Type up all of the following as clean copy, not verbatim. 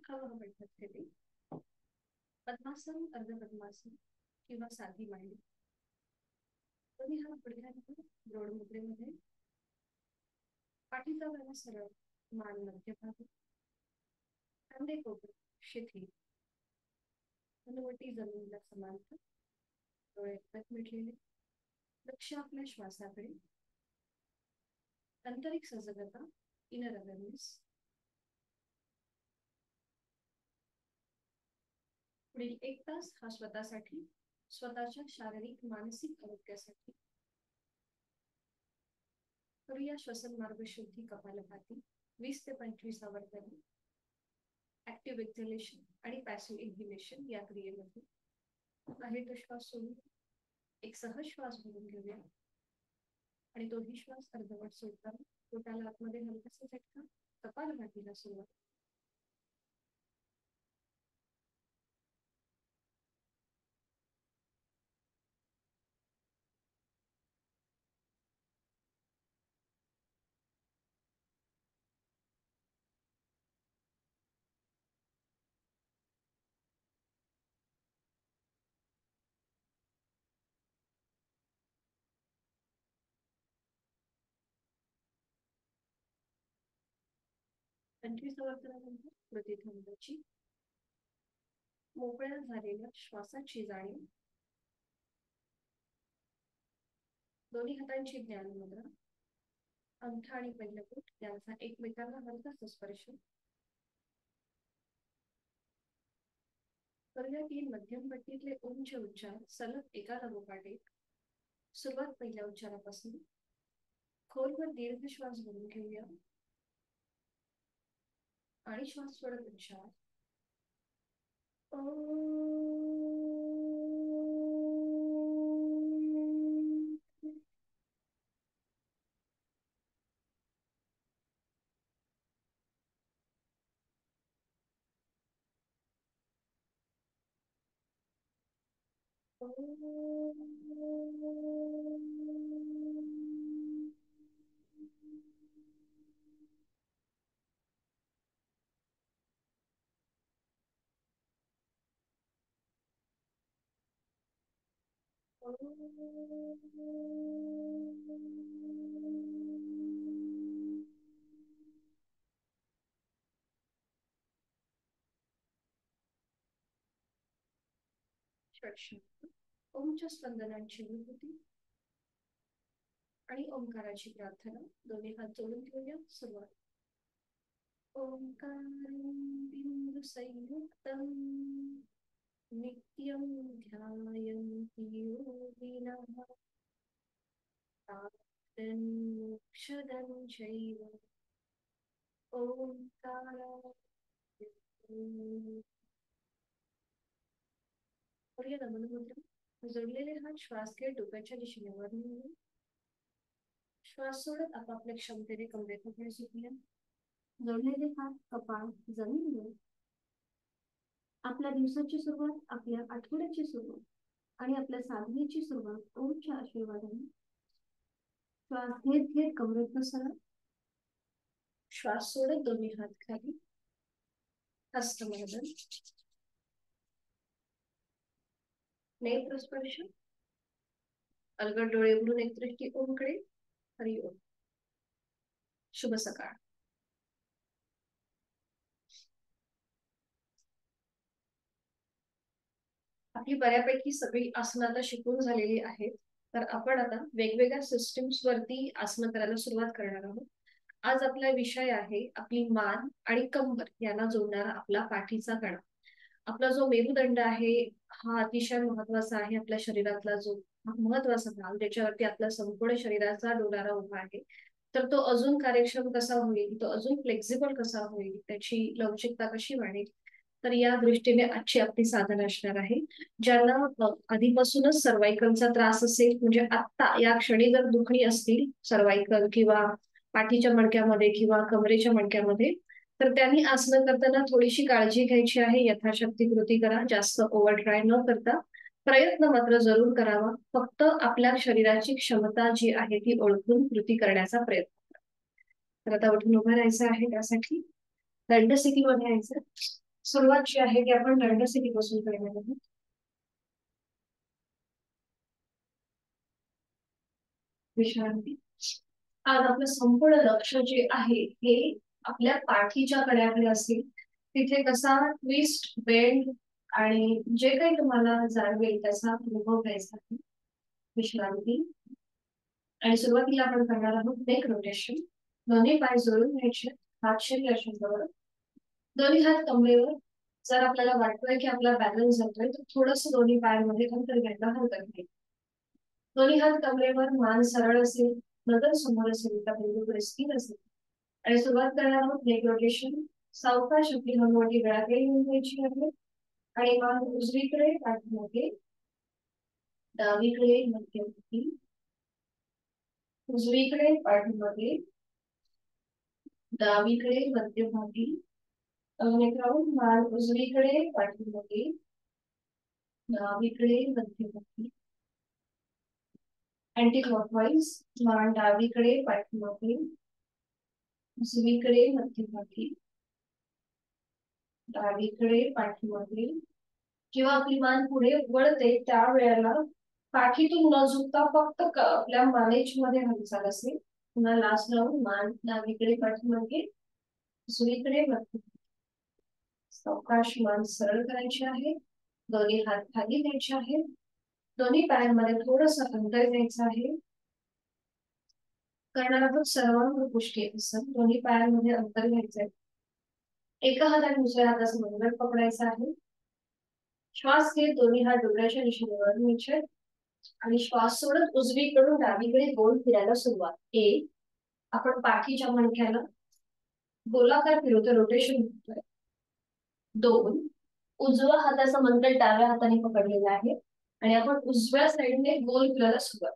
मुखावह बैठक केली. पद्मासन, अर्धपद्मासन किंवा साधी मांडी. दोन्ही हात गुडघ्यांवर जोड मुद्रेमध्ये. पाठीचा गाला सरळ, मान मध्यभागी, खांदे कोपरे शिथिल, हनुवटी जमिनीला समांतर, डोळे एकटक मिटलेले, लक्ष आपल्या श्वासाकडे. आंतरिक सजगता, इनर अवेअरनेस. पुढील 1 तास हा स्वतःसाठी, स्वतःच्या शारीरिक मानसिक आरोग्यासाठी. करूया श्वसन मार्ग शुद्धी कपालभाती 20 ते 25 आवर्तने. ऍक्टिव्ह एक्झलेशन आणि पॅसिव्ह इन्हिलेशन या क्रियेमध्ये. आहे तो श्वास सोडून एक सहज श्वास भरून घेऊया आणि तोही श्वास अर्धवट सोडताना पोटाला आतमध्ये हलकासा झटका. कपालभातीला सुरुवात. पंचवीस आवर्तनानंतर कृती थांबवायची. मोकळ्या झालेल्या श्वासाची जाणीव. दोन्ही हातांची ज्ञान मुद्रा. अंगठा आणि पहिलं बोट यांचा एकमेकांना हलकासा स्पर्श. करूया 3 मध्यम पट्टीतले ओमचे उच्चार सलग एका लागोपाठ एक. सुरुवात पहिल्या उच्चारापासून. खोलवर दीर्घ श्वास भरून घेऊया आणि श्वास सोडत उच्चार. ओमच्या स्पंदनांची विभूती आणि ओंकाराची प्रार्थना. दोन्ही हात जोडून घेऊया. सुरुवात. ओंकारं बिंदु संयुक्तं नित्यं ध्यायन्ति योगिनः मोक्षदं चैव ओंकाराय. नमन मुद्रा. जोडलेले हात श्वास घेत डोक्याच्या दिशेने वर नेऊया. श्वास सोडत आपापल्या क्षमतेने कमरेकडे झुकूया. जोडलेले हात कपाळ जमिनीवर. आपल्या दिवसाची सुरुवात, आपल्या आठवड्याची सुरुवात आणि आपल्या साधनेची सुरुवात ओमच्या आशीर्वादाने. श्वास घेत घेत कमरेत सरळ. श्वास सोडत दोन्ही हात खाली. हस्तमर्दन. नेत्र स्पर्श. अलगद डोळे उघडून एक दृष्टी ओमकडे. हरि ओम. शुभ सकाळ. आपली बऱ्यापैकी सगळी आसनं आता शिकून झालेली आहेत. तर आपण आता वेगवेगळ्या सिस्टीम्स वरती आसनं करायला सुरुवात करणार आहोत. आज आपला विषय आहे आपली मान आणि कंबर यांना जोडणारा आपला पाठीचा कणा. आपला जो मेरुदंड आहे हा अतिशय महत्वाचा आहे. आपल्या शरीरातला जो महत्वाचा भाग ज्याच्यावरती आपल्या संपूर्ण शरीराचा डोलारा उभा आहे. तर तो अजून कार्यक्षम कसा होईल, तो अजून फ्लेक्झिबल कसा होईल, त्याची लवचिकता कशी वाढेल, तर या दृष्टीने आजची आपली साधना असणार आहे. ज्यांना आधीपासूनच सर्वायकलचा त्रास असेल, म्हणजे आता या क्षणी जर दुखणी असतील सर्वायकल किंवा पाठीच्या मणक्यामध्ये किंवा कमरेच्या मणक्यामध्ये, तर त्यांनी आसनं करताना थोडीशी काळजी घ्यायची आहे. यथाशक्ती कृती करा. जास्त ओव्हर ट्राय न करता प्रयत्न मात्र जरूर करावा. फक्त आपल्या शरीराची क्षमता जी आहे ती ओळखून कृती करण्याचा प्रयत्न करा. तर आता उठून उभं राहायचं आहे. त्यासाठी दंडस्थितीमध्ये यायचं. सुरुवात जी आहे ती आपण दंडस्थितीपासून करणार आहोत. विश्रांती. आज आपलं संपूर्ण लक्ष जे आहे हे आपल्या पाठीच्या कड्याकडे असेल. तिथे कसा ट्विस्ट बेंड आणि जे काही तुम्हाला जाणवेल त्याचा अनुभव घ्यायचा आहे. विश्रांती. आणि सुरुवातीला आपण करणार आहोत नेक रोटेशन. दोन्ही पाय जोडून घ्यायचे, हात शरीराच्या जवळ, दोन्ही हात कमरेवर. जर आपल्याला वाटतोय की आपला बॅलन्स जातोय तर थोडस दोन्ही पायांमध्ये अंतर घ्यायला हरकत नाही. दोन्ही हात कमरेवर, मान सरळ असेल, नजर समोर असेल, त्या बिंदूकडे स्थिर असेल. आणि सुरुवात करणार आहोत नेक रोटेशन. सावकाश आपली हनुवटी गळ्याकडे घेऊन घ्यायची आहे आणि मान उजवीकडे, पाठीमागे, डावीकडे, मध्यभागी, उजवीकडे, पाठीमागे, डावीकडे, मध्यभागी. एक राऊंड मान उजवीकडे, पाठीमागे, डावीकडे, मध्यभागी. अँटी क्लॉकवाईज मान डावीकडे, पाठीमागे, उजवीकडे, मध्यभागी, डावीकडे, पाठीमागे. किंवा आपली मान पुढे वळते त्यावेळेला पाठीतून न झुकता फक्त आपल्या मानेची मध्ये हालचाल असेल. पुन्हा लास्ट राऊंड मान डावीकडे, पाठीमागे, उजवीकडे, मध्यभागी. सावकाश मान सरळ करायची आहे. दोन्ही हात खाली घ्यायचे आहेत. दोन्ही पायांमध्ये थोडस अंतर घ्यायचं आहे. करणार आहोत सर्वांग पुष्टी आसन. दोन्ही पायांमध्ये अंतर घ्यायचंय. एका हाताने दुसऱ्या हाताचा मनगट पकडायचा आहे. श्वास घेत दोन्ही हात डोक्याच्या दिशेने वर न्यायचे आणि श्वास सोडत उजवीकडून डावीकडे गोल फिरायला सुरुवात. एक, आपण पाठीच्या मणक्याला गोलाकार फिरवतो, रोटेशन होतोय. दोन, उजव्या हाताचा मनगट डाव्या हाताने पकडलेला आहे आणि आपण उजव्या साईडने गोल फिरायला सुरुवात.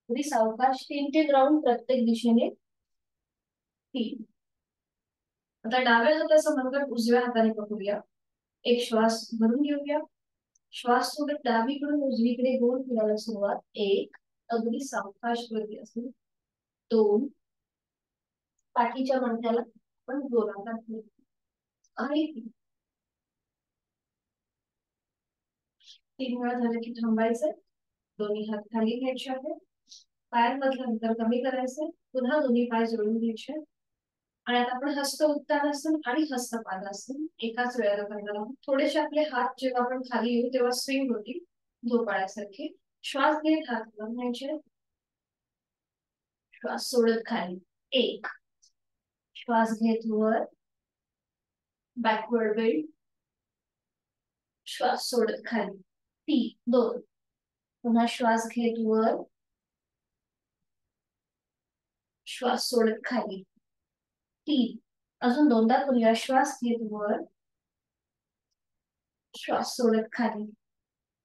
पुढे सावकाश 3-3 राऊंड प्रत्येक दिशेने. 3. आता डाव्या हाताचा मनगट उजव्या हाताने पकडूया. एक श्वास भरून घेऊया. श्वास सोडत डावीकडून उजवीकडे गोल फिरायला सुरुवात. एक, अगदी सावकाश वरती असेल. दोन, पाठीच्या मणक्याला आपण गोलाकार फिरवू आणि 3 वेळा झालं की थांबायचंय. दोन्ही हात खाली घ्यायचे आहेत. पायांमधलं अंतर कमी करायचंय. पुन्हा दोन्ही पाय जोडून घ्यायचे आणि आता आपण हस्त उत्तानासन आणि हस्त पादासन एकाच वेळेला करणार आहोत. थोडेसे आपले हात जेव्हा आपण खाली येऊ तेव्हा स्विंग होतील झोपाळ्यासारखे. श्वास घेत हात वर न्यायचे. श्वास सोडत खाली. एक, श्वास घेत वर, बॅकवर्ड बेंड. श्वास सोडत खाली. 3, 2. पुन्हा श्वास घेत वर, श्वास सोडत खाली. 3. अजून दोनदा करूया. श्वास घेत वर, श्वास सोडत खाली.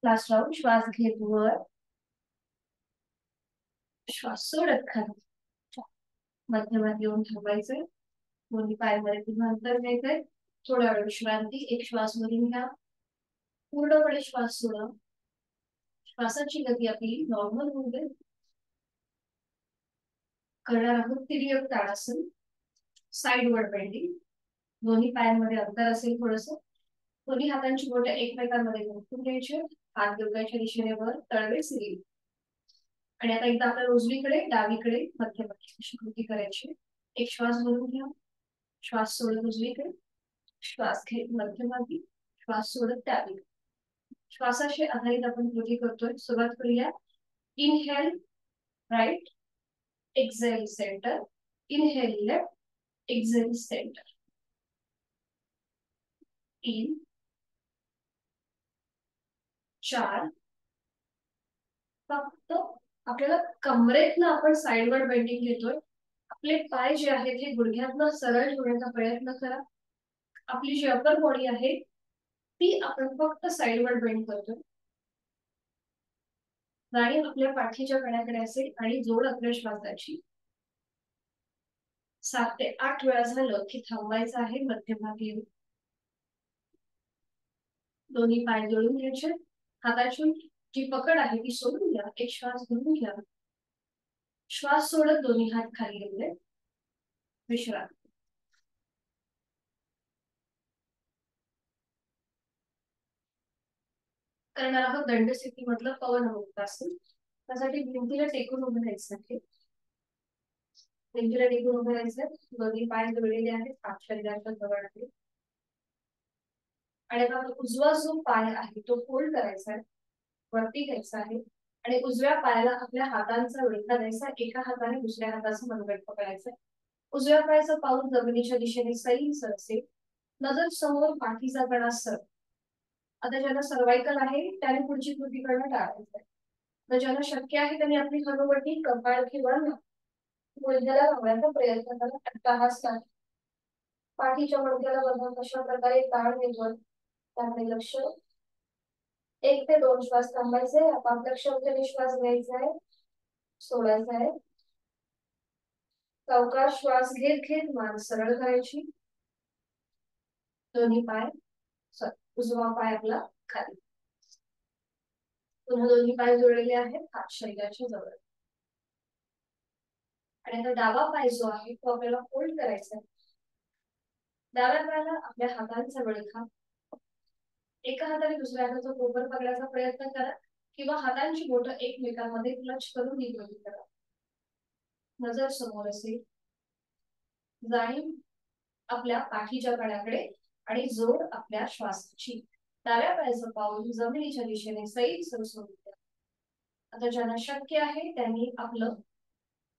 Last round. श्वास घेत वर, श्वास सोडत खाली. मध्यभागी येऊन थांबायचंय. दोन्ही पायामध्ये पुन्हा अंतर घ्यायचंय. थोडा वेळ विश्रांती. एक श्वास भरून घ्या. पूर्णपणे श्वास सोडा. श्वासाची गती आपली नॉर्मल होऊ दे. करणार आहोत तिर्यक ताडासन. Sideward bending. दोन्ही पायांमध्ये अंतर असेल थोडस. दोन्ही हातांची बोटे एकमेकांमध्ये गुंफून घ्यायचे. हात डोक्याच्या दिशेने वर, तळवे सिरी. आणि आता एकदा आपल्याला उजवीकडे, डावीकडे, मध्यभागी अशी कृती करायची. एक श्वास भरून घ्या. श्वास सोडत उजवीकडे, श्वास घेत मध्यभागी, श्वास सोडत डावीकडे. श्वासाशी आधारित आपण कृती करतोय. सुरुवात करूया. Inhale right, exhale centre, inhale left, exhale centre. 3, 4. फक्त आपल्याला कमरेतनं आपण साइडवर बेंडिंग घेतोय. आपले पाय जे आहेत हे गुडघ्यातनं सरळ ठेवण्याचा प्रयत्न करा. आपली जी अपर बॉडी आहे ती आपण फक्त साइडवर बेंड करतोय. जाणीव आपल्या पाठीच्या कण्याकडे असेल आणि जोड आपल्या श्वासाची. 7 ते 8 वेळा झालं की थांबायचं आहे. मध्यभागी दोन्ही पाय जोडून घ्यायचे. हाताची जी पकड आहे ती सोडून द्या. एक श्वास भरून घ्या. श्वास सोडत दोन्ही हात खाली घेतले. विश्रांती. करणार आहोत दंडस्थिती मधलं पवन मुक्तासन. त्यासाठी भिंतीला टेकून उभं राहायचं आहे. भिंतीला टेकून उभं राहायचं, दोन्ही पाय जोडलेले आहेत, हात शरीराच्या जवळ आहे. आणि आता उजवा जो पाय आहे तो फोल्ड करायचा आहे, वरती घ्यायचा आहे आणि उजव्या पायाला आपल्या हातांचा विळखा द्यायचा, एका हाताने दुसऱ्या हाताचं मनगट पकडायचं. उजव्या पायाचं पाऊल जमिनीच्या दिशेने सैल असेल, नजर समोर, पाठीचा कणा सर. आता ज्याला सर्वायकल आहे त्याने पुढची कृती करणं टाळायचं आहे. तर ज्याला शक्य आहे त्यांनी आपली हनुवटी कपाळ किंवा गुडघ्याला लावण्याचा प्रयत्न करा. अट्टहास नाही. पाठीच्या मणक्याला बघा कशा प्रकारे ताण देतोय त्याकडे लक्ष. 1 ते 2 श्वास थांबायचे, आपापल्या क्षमतेने श्वास घ्यायचा आहे, सोडायचा आहे. सावकाश श्वास घेत घेत मान सरळ करायची, दोन्ही पाय उजवा पाय आपला खाली. पुन्हा दोन्ही पाय जोडलेले आहेत, हात शरीराच्या जवळ. आणि आता डावा पाय जो आहे तो आपल्याला फोल्ड करायचा आहे. डाव्या पायाला आपल्या हातांचा विळखा, एका हाताने दुसऱ्या हाताचा कोपर पकडायचा प्रयत्न करा किंवा हातांची बोटं एकमेकांमध्ये क्लच करून निगडी करा. नजर समोर असेल, जाणीव आपल्या पाठीच्या कण्याकडे आणि जोड आपल्या श्वासाची. डाव्या पायाचं पाऊल जमिनीच्या दिशेने सैल सोडून द्या. आता ज्यांना शक्य आहे त्यांनी आपलं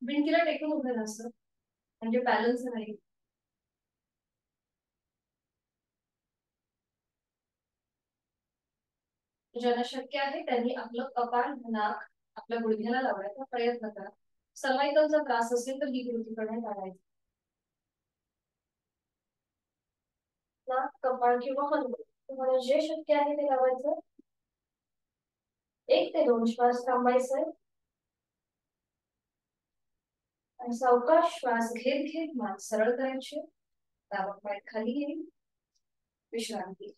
भिंतीला टेकून उभं राहायचं, म्हणजे बॅलन्स राहील. ज्यांना शक्य आहे त्यांनी आपलं कपाळ, नाक आपल्या गुडघ्याला लावण्याचा प्रयत्न करा. सर्वायकलचा त्रास असेल तर ही कृती करणे टाळायची. नाक, कपाळ किंवा हनुवट तुम्हाला जे शक्य आहे ते लावायचं. 1 ते 2 श्वास थांबायचे आणि सावकाश श्वास घेत घेत मान सरळ करायचे, डावा पाय खाली घेईल, विश्रांती.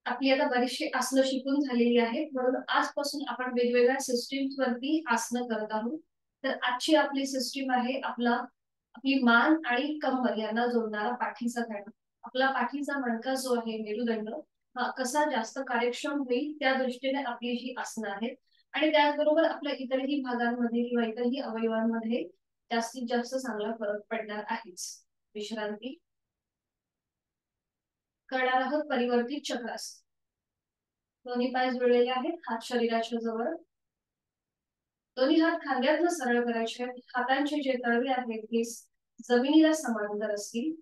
आपली आता बरीचशी आसनं शिकून झालेली आहेत, म्हणून आजपासून आपण वेगवेगळ्या सिस्टीम्स वरती आसनं करत आहोत. तर आजची आपली सिस्टीम आहे आपली मान आणि कंबर यांना जोडणारा पाठीचा कणा. आपला पाठीचा मणका जो आहे मेरुदंड हा कसा जास्त कार्यक्षम होईल त्या दृष्टीने आपली ही आसनं आहेत. आणि त्याचबरोबर आपल्या इतरही भागांमध्ये किंवा इतरही अवयवांमध्ये जास्तीत जास्त चांगला फरक पडणार आहेच. विश्रांती. करणार आहोत परिवर्तित चक्रासन. दोन्ही पाय जोडलेले आहेत, हात शरीराच्या जवळ. दोन्ही हात खांद्यातनं सरळ करायचे, हातांचे जे तळवे आहेत ते जमिनीला समांतर असतील.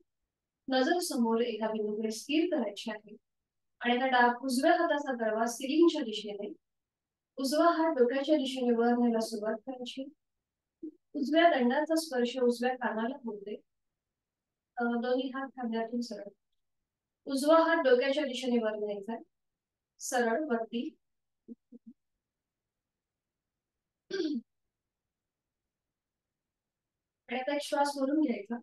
नजर समोर एका बिंदूकडे स्थिर करायची आहे. आणि आता उजव्या हाताचा तळवा सिलिंगच्या दिशेने, उजवा हात डोक्याच्या दिशेने वर न्यायला सुरुवात करायची. उजव्या दंडाचा स्पर्श उजव्या कानाला होऊ दे. दोन्ही हात खांद्यातून सरळ. उजवा हात डोक्याच्या दिशेने वर न्यायचा, सरळ वरती. आणि आता एक श्वास भरून घ्यायचा.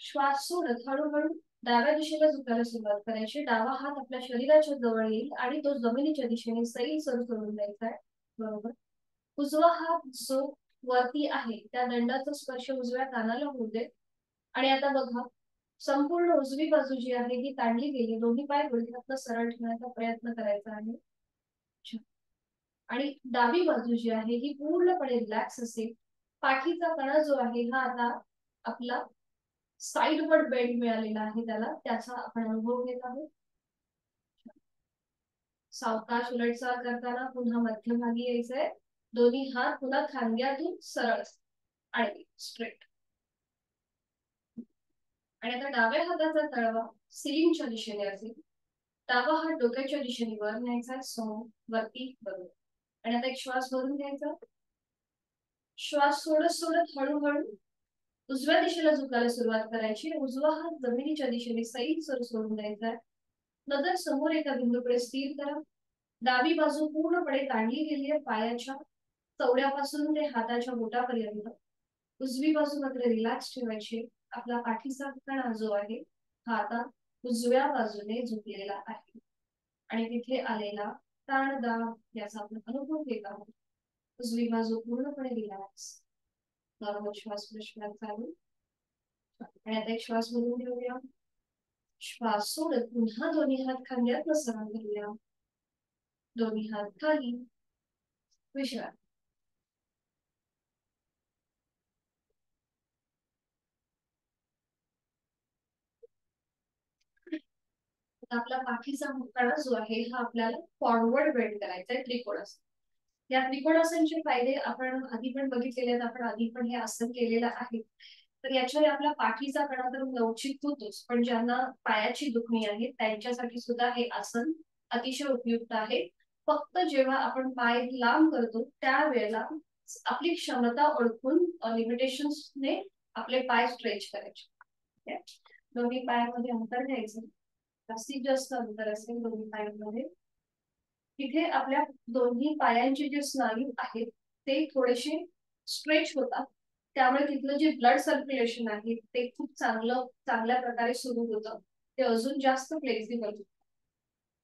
श्वास सोडत हळूहळू डाव्या दिशेला झुकायला सुरुवात करायची. डावा हात आपल्या शरीराच्या जवळ येईल आणि तो जमिनीच्या दिशेने सैल सोडून द्यायचा आहे. बरोबर. उजवा हात जो वरती आहे त्या दंडाचा स्पर्श उजव्या कानाला होऊ दे. आणि आता बघा, संपूर्ण उजवी बाजू जी आहे ही ताणली गेली. दोन्ही पाय गुडघ्यातनं सरळ ठेवण्याचा प्रयत्न करायचा आहे. आणि डावी बाजू जी आहे ही पूर्णपणे रिलॅक्स असेल. पाठीचा कणा जो आहे हा आता आपला साइडवर बेंड मिळालेला आहे त्याला, त्याचा आपण अनुभव घेत आहोत. सावकाश उलटचाल करताना पुन्हा मध्यभागी यायचंय. दोन्ही हात पुन्हा खांद्यातून सरळ आणि स्ट्रेट. आणि आता डाव्या हाताचा तळवा सिलिंगच्या दिशेने असेल. डावा हात डोक्याच्या दिशेने वर न्यायचा, समोर वरती बरोबर. आणि आता एक श्वास भरून घ्यायचा. श्वास सोडत सोडत हळूहळू उजव्या दिशेला झुकायला सुरुवात करायची. उजवा हात जमिनीच्या दिशेने सैल सोडून द्यायचा. नजर समोर एका बिंदूकडे स्थिर करा. डावी बाजू पूर्णपणे ताणली गेली आहे, पायाच्या चवड्यापासून ते हाताच्या बोटापर्यंत. उजवी बाजू मात्र रिलॅक्स ठेवायची. आपला पाठीचा कणा जो आहे हा आता उजव्या बाजूने झुकलेला आहे आणि तिथे आलेला ताणदाब याचा आपण अनुभव घेत आहोत. उजवी बाजू पूर्णपणे रिलॅक्स. नॉर्मल श्वास प्रश्वास चालू. आणि आता एक श्वास भरून घेऊया. श्वास सोडत पुन्हा दोन्ही हात खांद्यात सरळ करूया. दोन्ही हात खाली. विश्रांती. आपला पाठीचा कणा जो आहे हा आपल्याला फॉरवर्ड बेंड करायचा आहे त्रिकोणासन. या त्रिकोणासनचे फायदे आपण आधी पण बघितलेले आहेत, आपण आधी पण हे आसन केलेलं आहे. तर याच्याने आपला पाठीचा कणा तर लवचिक होतोच, पण ज्यांना पायाची दुखणी आहे त्यांच्यासाठी सुद्धा हे आसन अतिशय उपयुक्त आहे. फक्त जेव्हा आपण पाय लांब करतो त्यावेळेला आपली क्षमता ओळखून लिमिटेशन्सने आपले पाय स्ट्रेच करायचे. दोन्ही पायामध्ये अंतर घ्यायचं. जास्तीत जास्त अंतर असेल दोन्ही पायांमध्ये. तिथे आपल्या दोन्ही पायांचे जे स्नायू आहेत ते थोडेसे स्ट्रेच होतात. त्यामुळे तिथलं जे ब्लड सर्क्युलेशन आहे ते खूप चांगल्या प्रकारे सुरू होतं. ते अजून जास्त फ्लेक्झिबल होतं.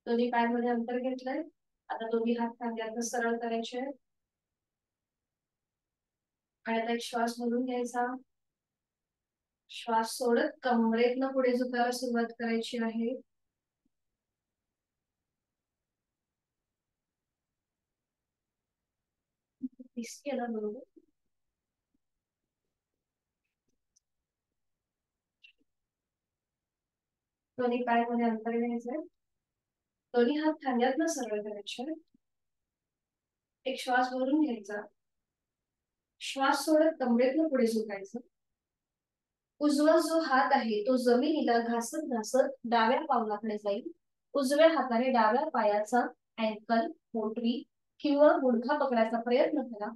दोन्ही पायांमध्ये अंतर घेतलंय. आता दोन्ही हात खांद्यात सरळ करायचे आहेत. आणि आता एक श्वास भरून घ्यायचा. श्वास सोडत कमरेतनं पुढे झुकायला सुरुवात करायची आहे. केला बरोबर. दोन्ही पायामध्ये अंतर घ्यायचंय. दोन्ही हात खांद्यातनं सरळ करायचे. एक श्वास भरून घ्यायचा. श्वास सोडत कमरेतनं पुढे झुकायचं. उजवा जो हात आहे तो जमिनीला घासत घासत डाव्या पावलाकडे जाईल. उजव्या हाताने डाव्या पायाचा अँकल, पोटरी किंवा गुडघा पकडायचा प्रयत्न करा.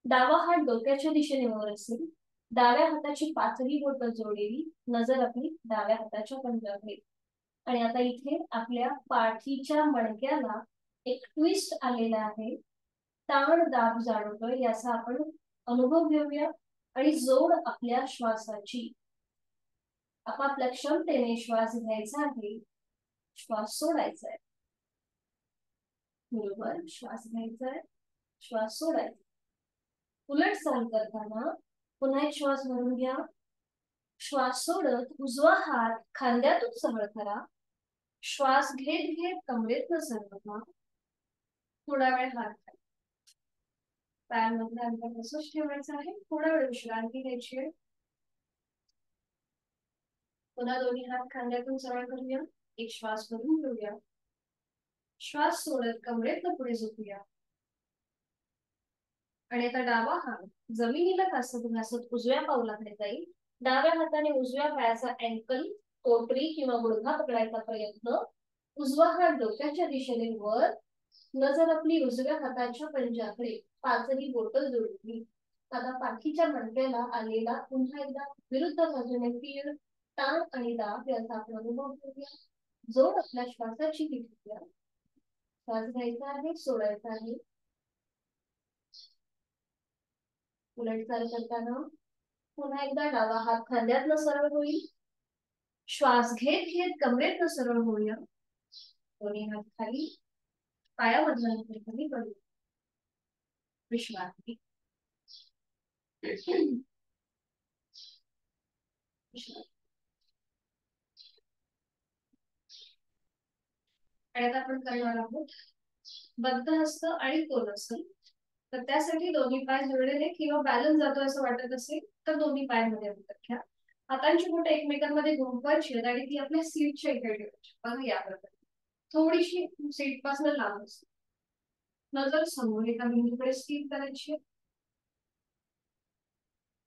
डावा हात डोक्याच्या दिशेने वर असेल. डाव्या हाताची पाचही बोटं जोडलेली, नजर आपली डाव्या हाताच्या पंजाकडे. आणि आता इथे आपल्या पाठीच्या मणक्याला एक ट्विस्ट आलेला आहे. ताण दाब जाणवतोय याचा आपण अनुभव घेऊया. आणि जोड आपल्या श्वासाची. आपापल्या क्षमतेने श्वास घ्यायचा आहे. श्वास सोडायचा आहे. बरोबर. श्वास घ्यायचा आहे. श्वास सोडायचा. उलट चाल करताना पुन्हा एक श्वास भरून घ्या. श्वास सोडत उजवा हात खांद्यातून सरळ करा. श्वास घेत घेत कमरेतनं सरळ करा. थोडा वेळ हात खाली. पायांमधलं अंतर तसंच ठेवायचं आहे. थोडा वेळ विश्रांती घ्यायची आहे. पुन्हा दोन्ही हात खांद्यातून सरळ करूया. एक श्वास भरून घेऊया. श्वास सोडत कमरेतनं पुढे झुकूया. आणि आता डावा हात जमिनीला घासत घासत उजव्या पावलाकडे जाईल. डाव्या हाताने उजव्या पायाचा अँकल, पोटरी किंवा गुडघा पकडायचा प्रयत्न. उजवा हात डोक्याच्या दिशेने वर. नजर आपली उजव्या हाताच्या पंजाकडे. पाचही बोटं जोडली. आता पाठीच्या मणक्याला आलेला पुन्हा एकदा विरुद्ध बाजूने पीळ, ताण आणि दाब याचा आपण अनुभव घेऊया. जोड आपल्या श्वासाची घेऊया. श्वास घ्यायचा आहे. सोडायचा आहे. उलट चाल करताना पुन्हा एकदा डावा हात खांद्यातनं सरळ होईल. श्वास घेत घेत कमरेतनं सरळ होऊया. दोन्ही हात खाली. पायामधलं अंतर कमी करू. विश्रांती. आणि आता आपण करणार आहोत बद्ध हस्त आणि कोलहस्त. तर त्यासाठी दोन्ही पाय जोडलेले किंवा बॅलन्स जातो असं वाटत असेल तर दोन्ही पायांमध्ये अंतर घ्या. हातांची बोटं एकमेकांमध्ये गुंफवायची आणि ती आपल्या सीटच्या इथे ठेवायची. बघा या प्रकारे थोडीशी सीट पासून लांब असते. नजर समोर एका बिंदूकडे स्थिर करायची.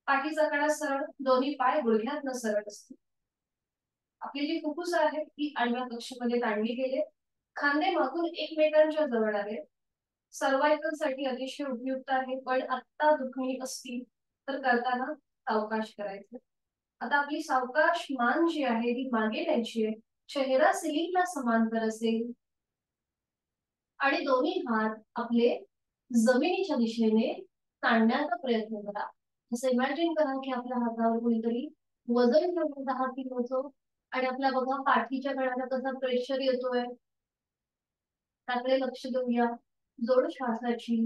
पाठीचा कणा सरळ. दोन्ही पाय गुडघ्यातनं सरळ असतील. आपली जी फुफ्फुस आहे ती आडव्या कक्षेमध्ये ताणली गेले. खांदे मागून एकमेकांच्या जवळ आले. सर्वायकल साठी अतिशय उपयुक्त आहे. पण आत्ता दुखणी असतील तर करताना सावकाश करायचं. आता आपली सावकाश मान जी आहे ती मागे न्यायची आहे. चेहरा सिलिंगला समांतर असेल. आणि दोन्ही हात आपले जमिनीच्या दिशेने ताणण्याचा प्रयत्न करा. असं इमॅजिन करा की आपल्या हातावर कोणीतरी वजन ठेवून 10 किलोचं आणि आपल्या बघा पाठीच्या कणाला कसा प्रेशर येतोय. त्याकडे लक्ष देऊया. जोड श्वासाची.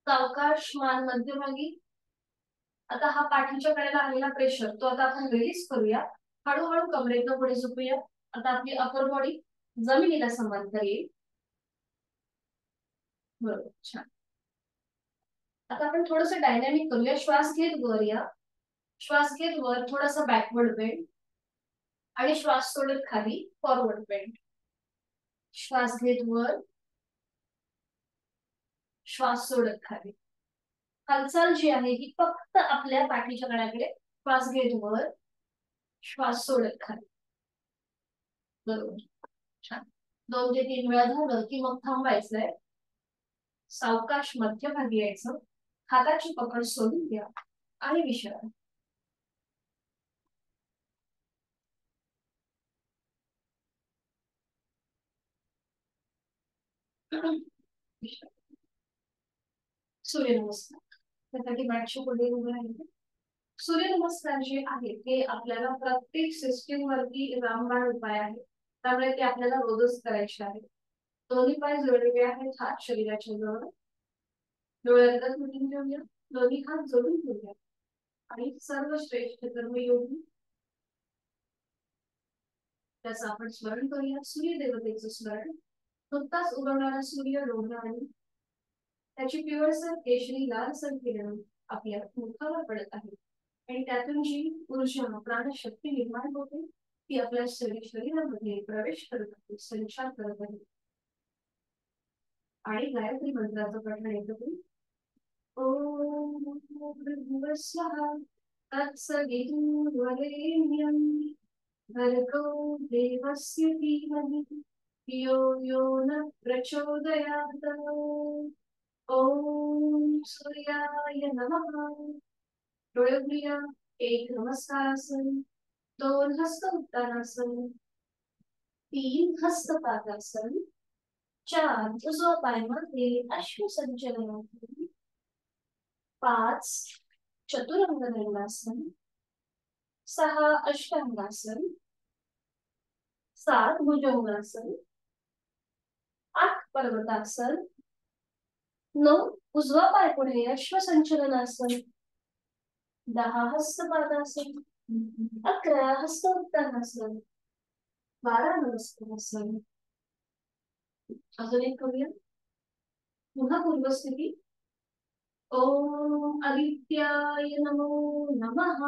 सावकाश मान मध्यभागी. आता हा पाठीच्या कडेला आलेला प्रेशर तो आता आपण रिलीज करूया. हळूहळू कमरेतनं पुढे झोपूया. आता आपली अपर बॉडी जमिनीला समांतर येईल. बरोबर, छान. आता आपण थोडंसं डायनॅमिक करूया. श्वास घेत वर या, श्वास घेत वर, थोडासा बॅकवर्ड बेंड आणि श्वास सोडत खाली फॉरवर्ड बेंड. श्वास घेत वर, श्वास सोडत खाली. हालचाल जी आहे ही फक्त आपल्या पाठीच्या कण्याकडे. श्वास घेत वर, श्वास सोडत खाली. बरोबर, छान. 2 ते 3 वेळा झालं की मग थांबायचंय. सावकाश मध्यभागी यायचं, हाताची पकड सोडून द्या आणि विश्राम. सूर्यनमस्कार. त्यासाठी मॅटच्या पुढे उभे राहिले. सूर्यनमस्कार जे आहे ते आपल्याला प्रत्येक सिस्टीम वरती रामबाण उपाय आहे, त्यामुळे ते आपल्याला रोजच करायचे आहे. दोन्ही पाय जोडलेले आहेत, हात शरीराच्या जवळ. डोळे एकदा मिटून घेऊया, दोन्ही हात जोडून घेऊया आणि सर्व श्रेष्ठ कर्मयोगी त्याचं आपण स्मरण करूया. सूर्यदेवतेचं स्मरण. नुकताच उगवणारा सूर्य डोंगर आणि त्याची पिवळसर केशरी लालसर किरण आपल्या मुखावर पडत आहे आणि त्यातून जी ऊर्जा प्राणशक्ती निर्माण होते ती आपल्या शरीरामध्ये प्रवेश करत आहे, संचार करत आहे. आणि गायत्री मंत्राचं पठण येतं. ओम भूर्भुवस्सुवः तत्सवितुर्वरेण्यं भर्गो देवस्य धीमहि धियो यो न प्रचोदयात्. ओम सूर्याय नमः. डोळे उघडूया. 1 नमस्कारासन, 2 हस्त उत्तानासन, 3 हस्तपादासन, 4 उजवा पाय मध्ये अश्वसंचलनासन, 5 चतुरंग दंडासन, 6 अष्टांगासन, 7 भुजंगासन, 8 पर्वतासन, 9 उजवा पाय पुढे अश्वसंचलनासन, 10 हस्तपादासन, 11 हस्त उत्तानासन, 12 नमस्कारासन. अजून एक करूया. पुन्हा पूर्वस्थिती. ओम आदित्याय नमो नमः.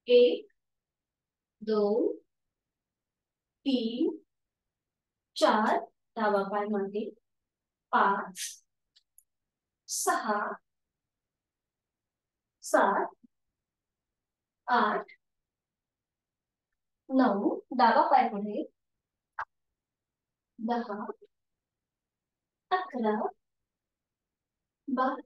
1 2 3 4 डावा पाय मागे, 5 6 7 8 9 डावा पाय पुढे, 10 11 12.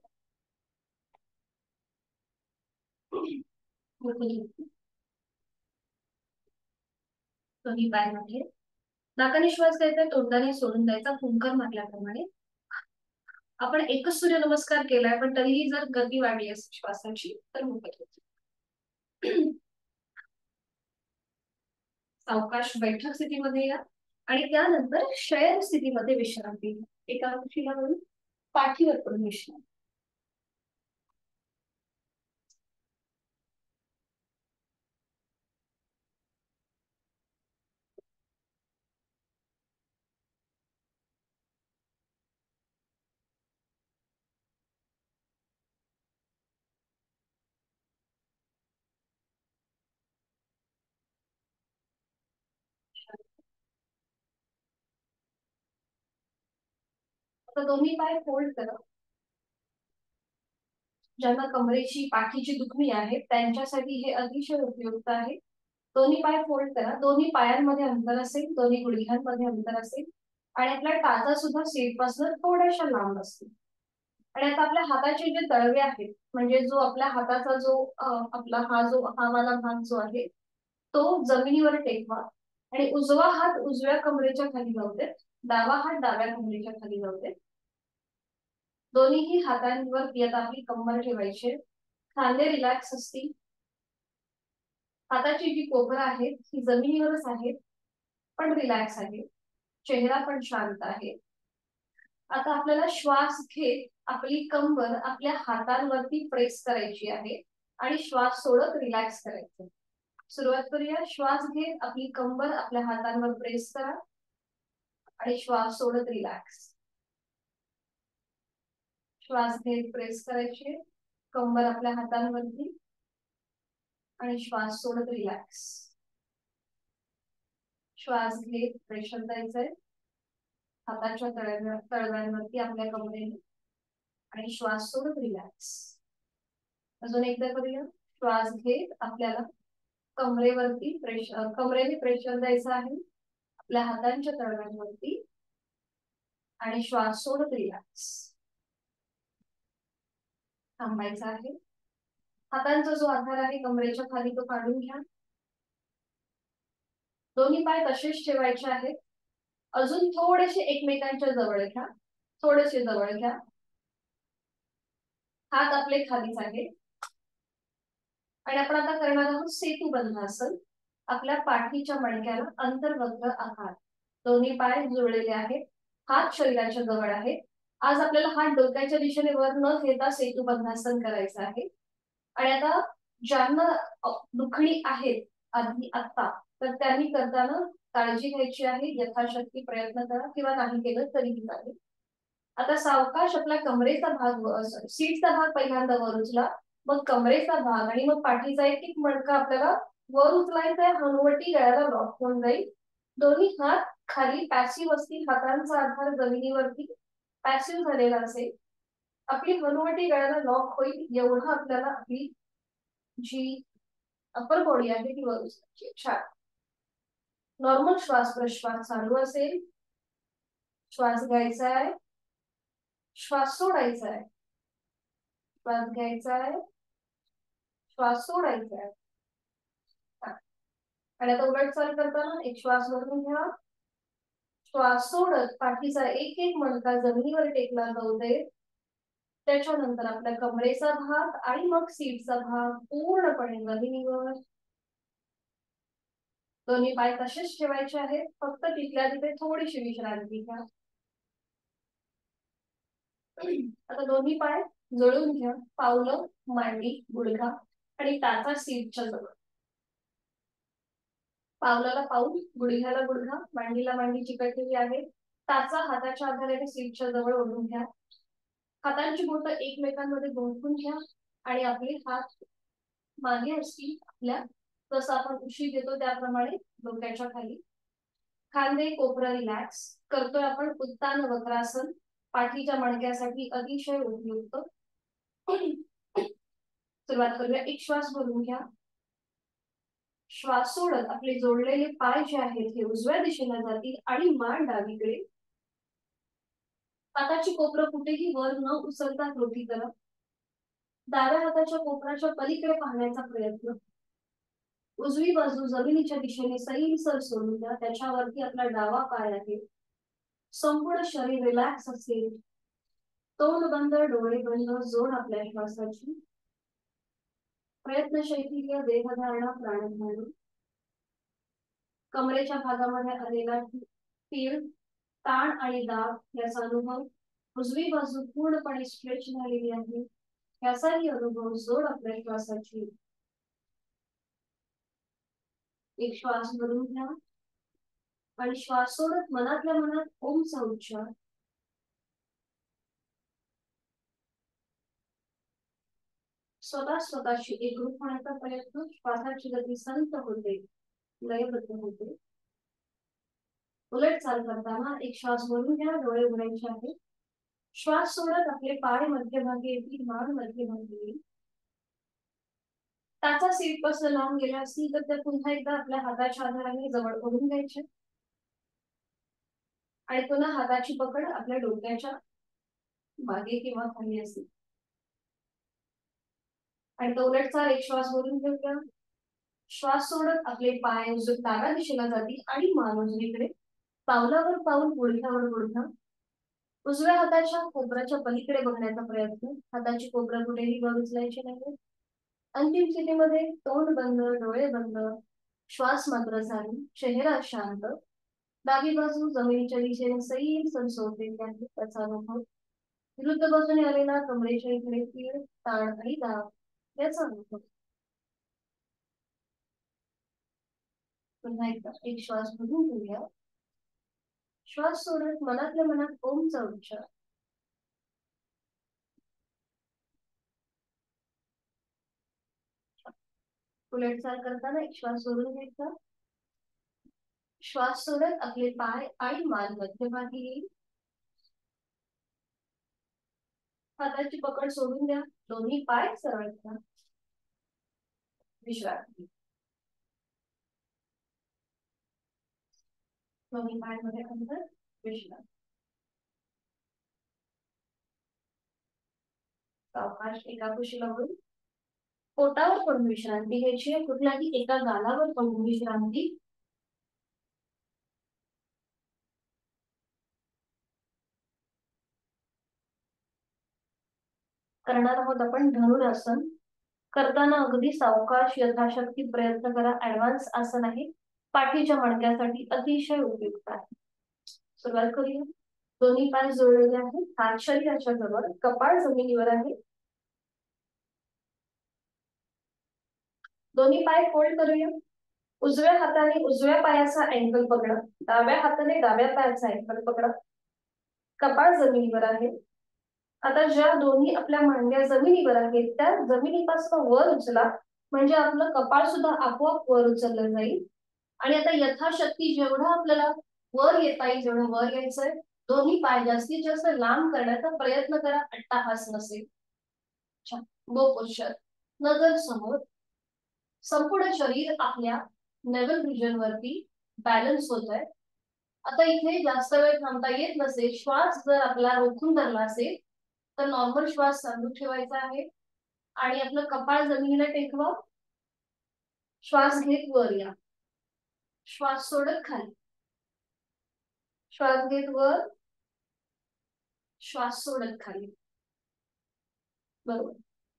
दोन्ही पाय मागे. नाकाने श्वास घ्यायचा, तोंडाने सोडून द्यायचा, फुंकर मारल्याप्रमाणे. आपण एकच सूर्य नमस्कार केलाय, पण तरीही जर गती वाढली असेल श्वासाची तर मुक्त. सावकाश बैठक स्थितीमध्ये या आणि त्यानंतर शयन स्थितीमध्ये विश्रांती. एका उशीला वरून पाठीवर पडून विश्रांती. आता दोन्ही पाय फोल्ड करा. ज्यांना कमरेची पाठीची दुखणी आहे त्यांच्यासाठी हे अतिशय उपयुक्त आहे. दोन्ही पाय फोल्ड करा. दोन्ही पायांमध्ये अंतर असेल, दोन्ही गुडघ्यांमध्ये अंतर असेल आणि आपल्या टाचा सुद्धा सीट पासून थोड्याशा लांब असतील. आणि आता आपल्या हाताचे जे तळवे आहेत, म्हणजे जो आपल्या हाताचा जो आपला हा वाला भाग जो आहे तो जमिनीवर टेकवा आणि उजवा हात उजव्या कमरेच्या खाली जाऊ देत, डावा हात डाव्या कमरेच्या खाली जाऊ देत. दोन्हीही हातांवर आता आपली कंबर ठेवायची. खांदे रिलॅक्स असतील. हाताची जी कोपरं आहेत ही जमिनीवरच आहेत पण रिलॅक्स आहे. चेहरा पण शांत आहे. आता आपल्याला श्वास घेत आपली कंबर आपल्या हातांवरती प्रेस करायची आहे आणि श्वास सोडत रिलॅक्स करायचं. सुरुवात करूया. श्वास घेत आपली कंबर आपल्या हातांवर प्रेस करा आणि श्वास सोडत रिलॅक्स. श्वास घेत प्रेस करायचे कंबर आपल्या हातांवरती आणि श्वास सोडत रिलॅक्स. श्वास घेत प्रेशर द्यायचंय हाताच्या तळव्यांवरती आपल्या कमरेने आणि श्वास सोडत रिलॅक्स. अजून एकदा करूया. श्वास घेत आपल्याला कमरेवरती कमरेने प्रेशर द्यायचं आहे आपल्या हातांच्या तळव्यांवरती आणि श्वास सोडत रिलॅक्स. थांबायचा आहे. हातांचा जो आधार आहे कमरेच्या खाली तो काढून घ्या. दोन्ही पाय तसेच ठेवायचे आहेत. अजून थोडेसे एकमेकांच्या जवळ घ्या. थोडेसे जवळ घ्या. हात आपले खालीच आहे आणि आपण आता करणार आहोत सेतू बंधासन. आपल्या पाठीच्या मणक्याला अंतर्वक्र आकार. दोन्ही पाय जुळलेले आहेत. हात शरीराच्या जवळ आहेत. आज आपल्याला हात डोक्याच्या दिशेने वर न घेता सेतू बंधासन करायचं आहे. आणि आता ज्यांना दुखणी आहेत आधी आत्ता तर त्यांनी करताना काळजी घ्यायची आहे. यथाशक्ती प्रयत्न करा किंवा नाही केलं तरीही चालेल. आता सावकाश आपला कमरेचा भाग सीटचा भाग पहिल्यांदा वर उचला, मग कमरेचा भाग आणि मग पाठीचा एक एक मणका आपल्याला वर उचलायचा आहे. हनुवटी गळ्याला लॉक होऊन जाईल. दोन्ही हात खाली पॅसिव्ह असतील. हातांचा आधार जमिनीवरती पॅसिव्ह झालेला असेल. आपली हनुवटी गळ्याला लॉक होईल एवढं आपल्याला आपली जी अपर बॉडी आहे ती वर उचलायची. छान. नॉर्मल श्वास प्रश्वास चालू असेल. श्वास घ्यायचा आहे. श्वास सोडायचा आहे. श्वास घ्यायचा आहे. श्वास सोडायचा आहे. आणि आता उलट चाल करताना एक श्वास भरून घ्या. श्वास सोडत पाठीचा एक एक मणका जमिनीवर टेकला जाऊ दे. त्याच्यानंतर आपल्या कमरेचा भाग आणि मग सीटचा भाग पूर्णपणे जमिनीवर. दोन्ही पाय तसेच ठेवायचे आहेत. फक्त तिथल्या तिथे थोडीशी विश्रांती घ्या. आता दोन्ही पाय जोडून घ्या. पावलं मांडी गुडघा आणि टाचा सीटच्या जवळ. पावलाला पाऊल, गुडघ्याला गुडघा, मांडीला मांडी चिकटलेली आहे. टाचा हाताच्या आधाराने सीटच्या जवळ ओढून घ्या. हातांची बोटं एकमेकांमध्ये गुंफून घ्या आणि आपले हात मागे असतील आपल्या. जसं आपण उशी देतो त्याप्रमाणे डोक्याच्या खाली. खांदे कोपरा रिलॅक्स करतोय आपण. उत्तान वक्रासन पाठीच्या मणक्यासाठी अतिशय उपयुक्त. सुरुवात करूया. एक श्वास भरून घ्या. श्वास सोडत आपले जोडलेले पाय जे आहेत हे उजव्या दिशेला जातील आणि मान डावीकडे. हाताची कोपरं कुठेही वर न उचलता रोटी करा. डाव्या हाताच्या कोपराच्या पलीकडे पाहण्याचा प्रयत्न. उजवी बाजू जमिनीच्या दिशेने सैलसर सोडून द्या. त्याच्यावरती आपला डावा पाय आहे. संपूर्ण शरीर रिलॅक्स असेल. तोंड बंद, डोळे बंद. जोड आपल्या श्वासाची. प्रयत्नशैली देहधारणा प्राणायाम. कमरेच्या भागामध्ये आलेला तीळ, ताण आणि दाब याचा अनुभव. उजवी बाजू पूर्णपणे स्ट्रेच झालेली आहे याचाही अनुभव. जोड आपल्या श्वासाची. एक श्वास भरून घ्या आणि श्वास सोडत मनातल्या मनात ओमचा उच्चार. स्वतःशी एकरूप होण्याचा प्रयत्न. श्वासाची गती संत होते, लयबद्ध होते. उलट चाल करताना एक श्वास भरून घ्या. डोळे उघडायचे आहेत. श्वास सोडत आपले पाय मध्यभागी येतील. मान मध्यभागी येईल. टाचा सीट पासून लावून गेला असतील तर त्या पुन्हा एकदा आपल्या हाताच्या आधाराने जवळ ओढून घ्यायचे आणि पुन्हा हाताची पकड आपल्या डोक्याच्या मागे किंवा खाली असेल. आणि तो उलट चाल एक श्वास भरून घेऊया. श्वास सोडत आपले पाय डाव्या दिशेला जातील आणि मान उजवीकडे. पावलावर पाऊल, गुडघ्यावर गुडघा. उजव्या हाताच्या कोपराच्या पलीकडे बघण्याचा प्रयत्न. हाताची कोपरा कुठेही वर उचलायची नाही. अंतिम स्थितीमध्ये तोंड बंद, डोळे बंद. श्वास मात्र चालू. चेहरा शांत. डावी बाजू जमिनीच्या दिशेने सैल सण सोडलेली आहे त्याचा अनुभव. विरुद्ध बाजूने आलेला कमरेच्या इकडे तीळ ताण आणि दाब याचा अनुभव. पुन्हा एकदा एक श्वास भरून घेऊया. श्वास सोडत मनातल्या मनात ओमचा उच्चार. उलट चाल करताना एक श्वास सोडून घ्यायचा. श्वास सोडत आपले पाय आणि मान मध्यभागी येईल. हाताची पकड सोडून द्या. दोन्ही पाय सरळ करा. विश्रांती. दोन्ही पायांमध्ये अंतर. विश्रांती. सावकाश एका कुशीला वळून पोटावर पडून विश्रांती घ्यायची आहे. कुठल्याही एका गालावर पडून विश्रांती. करणार आहोत आपण धनुरासन. करताना अगदी सावकाश यथाशक्ती प्रयत्न करा. ऍडव्हान्स आसन आहे, पाठीच्या मणक्यासाठी अतिशय उपयुक्त आहे. सुरुवात करूया. दोन्ही पाय जोडलेले आहेत. हात शरीराच्या जवळ, कपाळ जमिनीवर आहे. दोन्ही पाय फोल्ड करूया. उजव्या हाताने उजव्या पायाचा अँकल पकडा. डाव्या हाताने डाव्या पायाचा अँकल पकडा. कपाळ जमिनीवर आहे. आता ज्या दोन्ही आपल्या मांड्या जमिनीवर आहेत त्या जमिनीपासून वर उचला, म्हणजे आपलं कपाळ सुद्धा आपोआप वर उचललं जाईल. आणि आता यथाशक्ती जेवढं आपल्याला वर येता येईल जेवढं वर यायचंय. दोन्ही पाय जास्तीत जास्त लांब करण्याचा प्रयत्न करा. अट्टाहास नसेल. छान. गो पोश्चर. नजर समोर. संपूर्ण शरीर आपल्या नेवल रिजन वरती बॅलन्स होत आहे. आता इथे जास्त वेळ थांबता येत नसेल, श्वास जर आपला रोखून धरला असेल तर नॉर्मल श्वास चालू ठेवायचा आहे आणि आपलं कपाळ जमिनीला टेकवा. श्वास घेत वर या. श्वास सोडत खाली. श्वास घेत वर. श्वास सोडत खाली. बरोबर.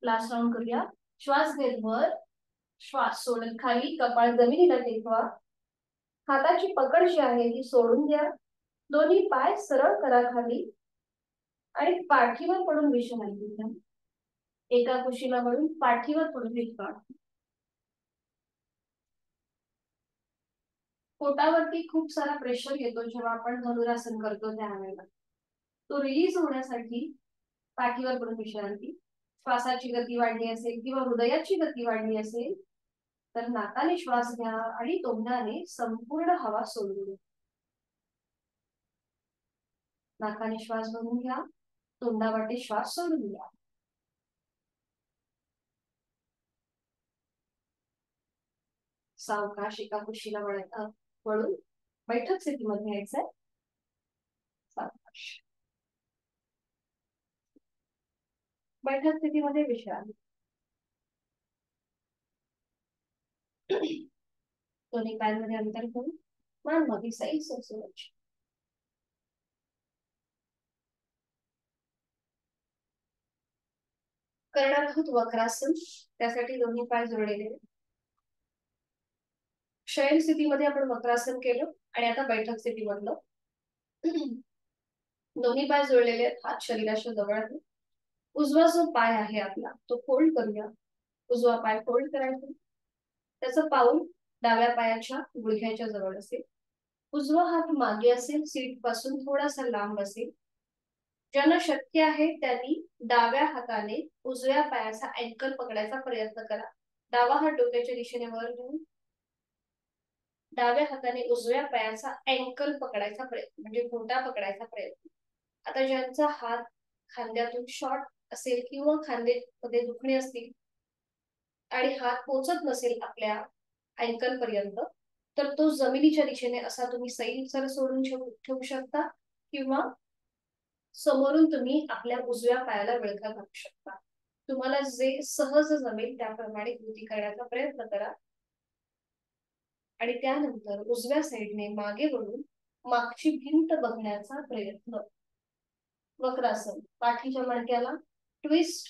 लास्ट राउंड करूया. श्वास घेत वर. श्वास सोडत खाली. कपाळ जमिनीला टेकवा. हाताची पकड जी आहे ती सोडून द्या. दोन्ही पाय सरळ करा खाली आणि पाठीवर पडून विश्रांती घ्या. एका कुशीला वळून पाठीवर पडून विश्रांती. पोटावरती खूप सारा प्रेशर येतो जेव्हा आपण धनुरासन करतो त्यावेळेला. तो रिलीज होण्यासाठी पाठीवर पडून विश्रांती. श्वासाची गती वाढली असेल किंवा हृदयाची गती वाढली असेल तर नाकाने श्वास घ्या आणि तोंडाने संपूर्ण हवा सोडून द्या. नाकाने श्वास भरून घ्या. तोंडावाटे श्वास सोडून द्या. सावकाश एका कुशीला वळून बैठक स्थितीमध्ये यायचंय. सावकाश बैठक स्थितीमध्ये विश्रांती. दोन्ही पायांमध्ये अंतर करून मान मध्ये सैल सोडायची. करणार आहोत वक्रासन. त्यासाठी दोन्ही पाय जोडलेले. शयन स्थितीमध्ये आपण वक्रासन केलं आणि आता बैठक स्थितीमधलं. दोन्ही पाय जोडलेले आहेत. हात शरीराच्या जवळ आहे. उजवा जो पाय आहे आपला तो फोल्ड करूया. उजवा पाय फोल्ड करायचा. त्याचं पाऊल डाव्या पायाच्या गुडघ्याच्या जवळ असेल. उजवा हात मागे असेल. सीट पासून थोडासा लांब असेल. ज्यांना शक्य आहे त्यांनी डाव्या हाताने उजव्या पायाचा अँकल पकडायचा प्रयत्न करा. डावा हात डोक्याच्या दिशेने वर घेऊन डाव्या हाताने उजव्या पायाचा अँकल पकडायचा प्रयत्न, म्हणजे घोटा पकडायचा प्रयत्न. आता ज्यांचा हात खांद्यातून शॉर्ट असेल किंवा खांदे मध्ये दुखणे असतील आणि हात पोचत नसेल आपल्या अँकल पर्यंत तर तो जमिनीच्या दिशेने असा तुम्ही सैल सोडून ठेवू शकता किंवा समोरून तुम्ही आपल्या उजव्या पायाला विळखा घालू शकता. तुम्हाला जे सहज जमेल त्याप्रमाणे कृती करण्याचा प्रयत्न करा. आणि त्यानंतर उजव्या साईडने मागे वळून मागची भिंत बघण्याचा प्रयत्न. वक्रासन. पाठीच्या मणक्याला ट्विस्ट.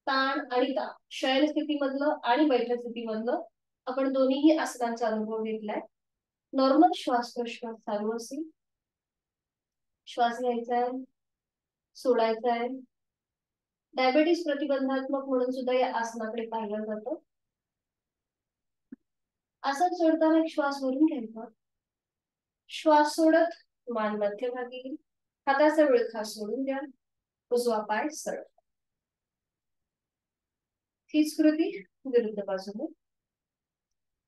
ताण आणि ताण. शयन स्थितीमधलं आणि बैठक स्थितीमधलं आपण दोन्हीही आसनांचा अनुभव घेतलाय. नॉर्मल श्वास प्रश्वास चालू असेल. श्वास घ्यायचा आहे, सोडायचा आहे. डायबेटीस प्रतिबंधात्मक म्हणून सुद्धा या आसनाकडे पाहिलं जातं. आसन सोडताना एक श्वास भरून घ्यायचा. श्वास सोडत मान मध्यभागी, हाताचा विळखा सोडून द्या. उजवा पाय सरळ. हीच कृती विरुद्ध बाजूने.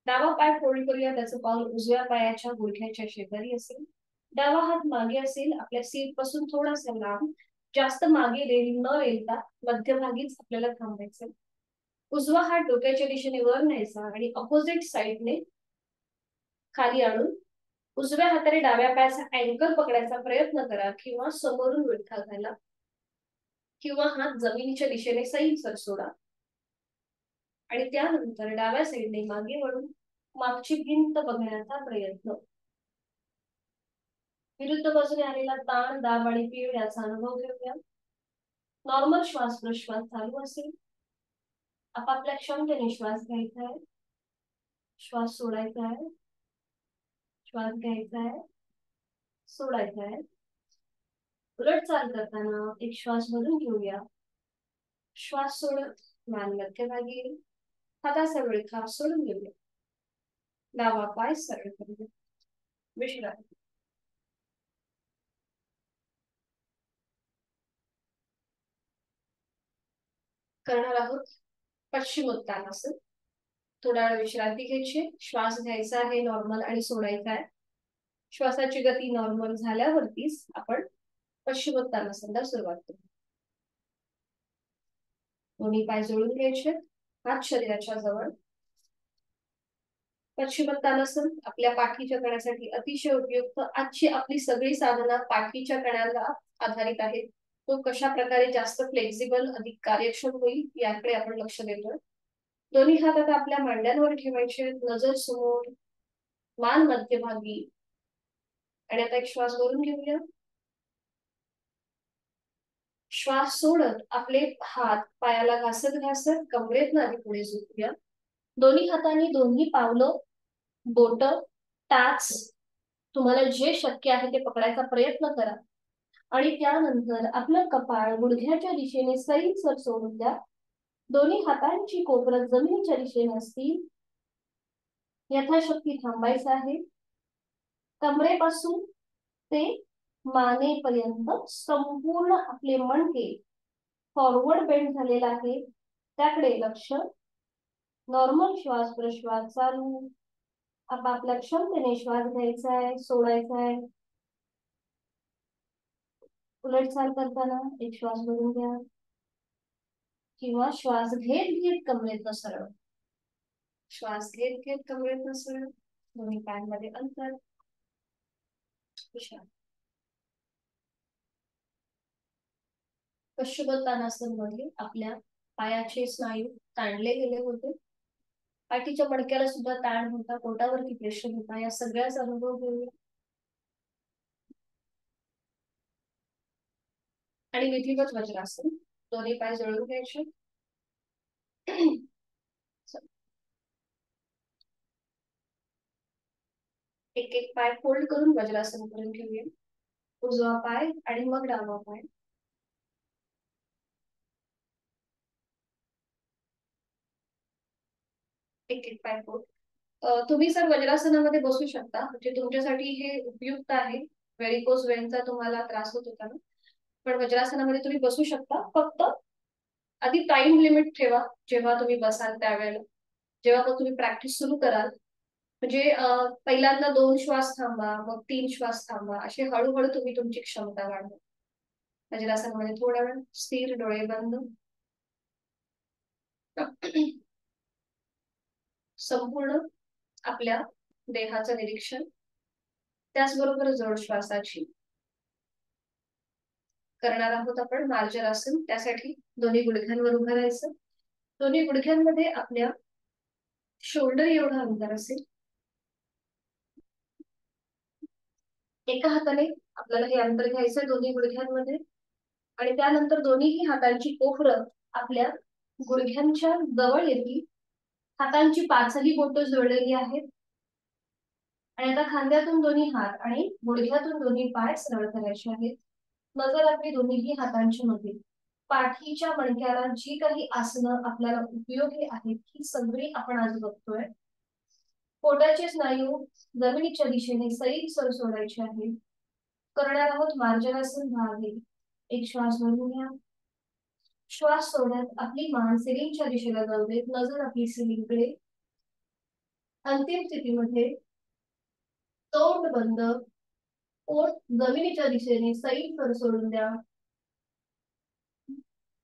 डावा पाय फोल्ड करूया. त्याचं पाऊल उजव्या पायाच्या गुडघ्याच्या शेजारी असेल. डावा हात मागे असेल, आपल्या सीट पासून थोडासा लांब. जास्त मागे न रेलता मध्यभागीच आपल्याला थांबायचं. उजवा हात डोक्याच्या दिशेने वर न्यायचा आणि अपोजिट साइडने खाली आणून उजव्या हाताने डाव्या पायाचा अँकर पकडायचा प्रयत्न करा किंवा समोरून विळखा घाला किंवा हात जमिनीच्या दिशेने सैल सोडा आणि त्यानंतर डाव्या साइडने मागे वळून मागची भिंत बघण्याचा प्रयत्न. विरुद्ध बाजूने आलेला ताण, दाब आणि पीळ याचा अनुभव घेऊया. नॉर्मल श्वास प्रश्वास चालू असेल. आपापल्या क्षमतेने श्वास घ्यायचा आहे, श्वास सोडायचा आहे. श्वास घ्यायचा आहे, सोडायचा आहे. उलट चाल करताना एक श्वास भरून घेऊया. श्वास सोडत मान मध्यभागी, हाताचा विळखा सोडून घेऊया. डावा पाय सरळ करूया. विश्रांती. करणार आहोत पश्चिमोत्तानासन. थोडा वेळ विश्रांती घ्यायची. श्वास घ्यायचा आहे नॉर्मल आणि सोडायचा आहे. श्वासाची गती नॉर्मल झाल्यावरतीच आपण पश्चिमोत्तानासनला सुरुवात करू. दोन्ही पाय जोडून घ्यायचे, हात शरीराच्या जवळ. पश्चिमोत्तानासन आपल्या पाठीच्या कण्यासाठी अतिशय उपयुक्त. आजची आपली सगळी साधना पाठीच्या कण्याला आधारित आहेत. तो कशा प्रकारे जास्त फ्लेक्झिबल, अधिक कार्यक्षम होईल याकडे आपण लक्ष देतोय. दोन्ही हात आता आपल्या मांड्यांवर ठेवायचे, नजर समोर, मान मध्यभागी. आणि आता एक श्वास भरून घेऊया. श्वास सोडत आपले हात पायाला घासत घासत कमरेतनं आधी पुढे झुकूया. दोन्ही हातांनी दोन्ही पावलं, बोट, टाच तुम्हाला जे शक्य आहे ते पकडायचा प्रयत्न करा आणि त्यानंतर आपलं कपाळ गुडघ्याच्या दिशेने सैलसर सोडून द्या. दोन्ही हातांची कोपरं जमिनीच्या दिशेने असतील. यथाशक्ती थांबायचं आहे. कमरेपासून ते मानेपर्यंत संपूर्ण आपले मणके फॉरवर्ड बेंड झालेला आहे, त्याकडे लक्ष. नॉर्मल श्वास प्रश्वास चालू. आपापल्या क्षमतेने श्वास घ्यायचा आहे, सोडायचा आहे. उलट चाल करताना एक श्वास भरून घ्या किंवा श्वास घेत घेत कमरेतनं सरळ. श्वास घेत घेत कमरेतनं सरळ. दोन्ही पायांमध्ये अंतर. विश्रांती. पश्चिमोत्तानासन मध्ये आपल्या पायाचे स्नायू ताणले गेले होते. पाठीच्या मणक्याला सुद्धा ताण होता, पोटावरती प्रेशर होता. या सगळ्याचा अनुभव घेऊया आणि विधिवत वज्रासन. दोन्ही पाय जळून घ्यायचे. एक एक पाय फोल्ड करून वज्रासन करून घेऊया. उजवा पाय आणि मग डावा पाय. एक एक पाय फोल्ड. तुम्ही जर वज्रासनामध्ये बसू शकता, म्हणजे तुमच्यासाठी हे उपयुक्त आहे. व्हेरिकोज वेनचा तुम्हाला त्रास होत होता ना, पण वज्रासनामध्ये तुम्ही बसू शकता. फक्त आधी टाइम लिमिट ठेवा जेव्हा तुम्ही बसाल त्यावेळेला. जेव्हा पण तुम्ही प्रॅक्टिस सुरू कराल, म्हणजे पहिल्यांदा 2 श्वास थांबा, मग 3 श्वास थांबा, असे हळूहळू तुम्ही तुमची क्षमता वाढवा. वज्रासनामध्ये थोडा वेळ स्थिर, डोळे बंद. संपूर्ण आपल्या देहाचं निरीक्षण, त्याचबरोबर जड श्वासाची करणार आहोत आपण मार्जरासन. त्यासाठी दोन्ही गुडघ्यांवर उभं राहायचं. दोन्ही गुडघ्यांमध्ये आपल्या शोल्डर एवढा अंतर असेल. एका हाताने आपल्याला हे अंतर घ्यायचंय दोन्ही गुडघ्यांमध्ये आणि त्यानंतर दोन्ही हातांची कोपरं आपल्या गुडघ्यांच्या जवळ येतील. हातांची पाचही बोटं जोडलेली आहेत आणि आता खांद्यातून दोन्ही हात आणि गुडघ्यातून दोन्ही पाय सरळ करायचे आहेत. नजर आपली दोन्ही हातांच्या मध्ये. पाठीच्या मणक्याला जी काही आसनं आपल्याला उपयोगी आहेत ही सगळी आपण आज बघतोय. पोटाचे स्नायू जमिनीच्या दिशेने सैल सर सोडायचे आहे. करणार आहोत मार्जनासन भाग. एक श्वास भरून घ्या. श्वास सोडत आपली मान सिलिंगच्या दिशेला जाऊ देत. नजर आपली सिलिंगकडे. अंतिम स्थितीमध्ये तोंड बंद, पोट जमिनीच्या दिशेने सैल सर सोडून द्या.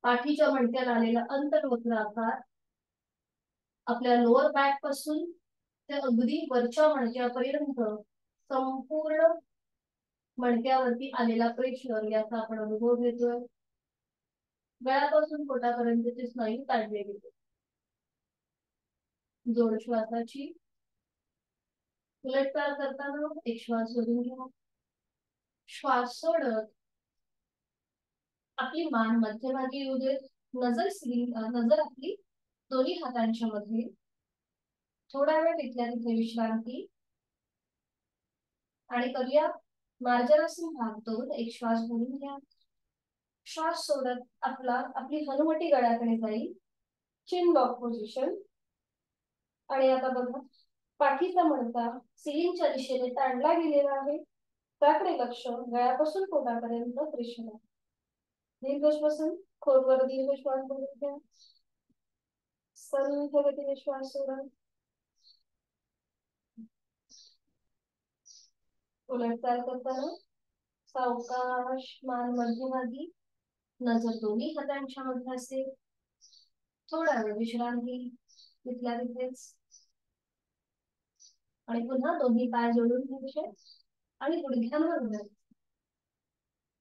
पाठीच्या मणक्याला आलेला अंतर्वक्र आकार आपल्या लोअर बॅक पासून ते अगदी वरच्या मणक्यापर्यंत संपूर्ण मणक्यावरती आलेला प्रेशर याचा आपण अनुभव घेतोय. गळ्यापासून पोटापर्यंतचे स्नायू काढले गेले. जोड श्वासाची उलटपार करताना एक श्वास भरून घ्या. श्वास सोडत आपली मान मध्यभागी येऊ देत. नजर आपली दोन्ही हातांच्या मध्ये. थोडा वेळ तिथल्या तिथे विश्रांती आणि करूया मार्जनासन भाग 2. एक श्वास भरून घ्या. श्वास सोडत आपली हनुवटी गळ्याकडे जाईल. चिन लॉक पोझिशन. आणि आता बघा पाठीचा मणका सिलिंगच्या दिशेने ताणला गेलेला आहे. त्याकडे लक्ष. गळ्यापासून पोटापर्यंत प्रेशर आहे. दीर्घ श्वसन. खोलवर दीर्घ श्वास भरून घ्या. सर्व गतीने श्वास सोडा. उलटचाल करताना सावकाश मान मध्यभागी. नजर दोन्ही हातांच्या मध्ये असेल. थोडा वेळ विश्रांती तिथल्या तिथेच. आणि पुन्हा दोन्ही पाय जोडून घ्यायचे आणि गुडघ्यांवर उभारायचे.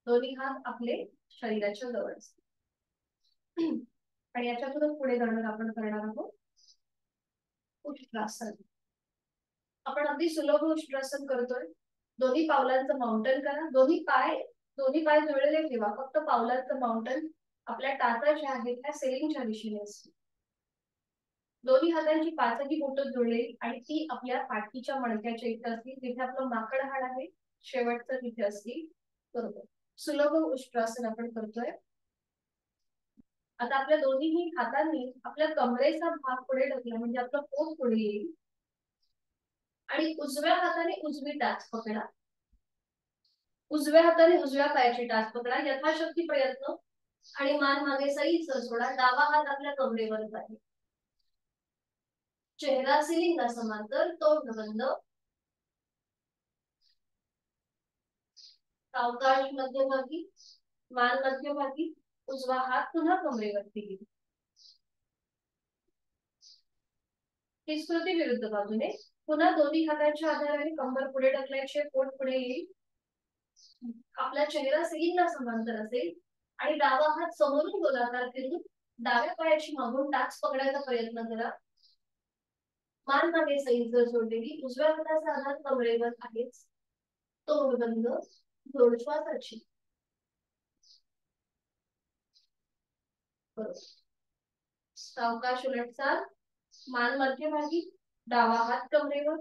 दोन्ही हात आपले शरीराच्या जवळ असतील. आणि याच्यातून पुढे जाणार आपण करणार आहोत उष्ट्रासन. आपण अगदी सुलभ उष्ट्रासन करतोय. दोन्ही पावलांचं माउंटन करा. दोन्ही पाय जुळलेले ठेवा. फक्त पावलांचं माउंटन आपल्या टाचा ज्या आहेत त्या सेलिंगच्या दिशेने असतील. दोन्ही हातांची पाचही बोट जुळलेली आणि ती आपल्या पाठीच्या मणक्याच्या इथे असतील. तिथे आपलं माकड हाड आहे शेवटचं तिथे असतील. बरोबर. सुलभ उष्ट्रासन आपण करतोय. आता आपल्या दोन्ही हातांनी आपल्या कमरेचा भाग पुढे ढकला म्हणजे आपलं पोट पुढे येईल. आणि उजव्या हाताने उजवी टाच पकडा. उजव्या हाताने उजव्या पायाची टाच पकडा. यथाशक्ती प्रयत्न आणि मान मागे सैल सर सोडा. डावा हात आपल्या कमरेवर आहे. चेहरा सिलिंगला समांतर. तोंड बंद. सावकाश मध्यभागी. मान मध्यभागी. उजवा हात पुन्हा कमरेवरती घेऊ. ही स्मृती विरुद्ध बाजूने. पुन्हा दोन्ही हातांच्या आधाराने कंबर पुढे ढकलायचे. पोट पुढे येईल. आपला चेहरा सिलिंगला समांतर असेल आणि डावा हात समोरून गोलाकार फिरून डाव्या पायाची मागून टाच पकडायचा प्रयत्न करा. मान मागे सैल सर सोडलेली. उजव्या हाताचा आधार कमरेवर आहेच. तोंड बंद. जोड श्वासाची. सावकाश उलटचाल. मान मध्यभागी. डावा हात कमरेवर.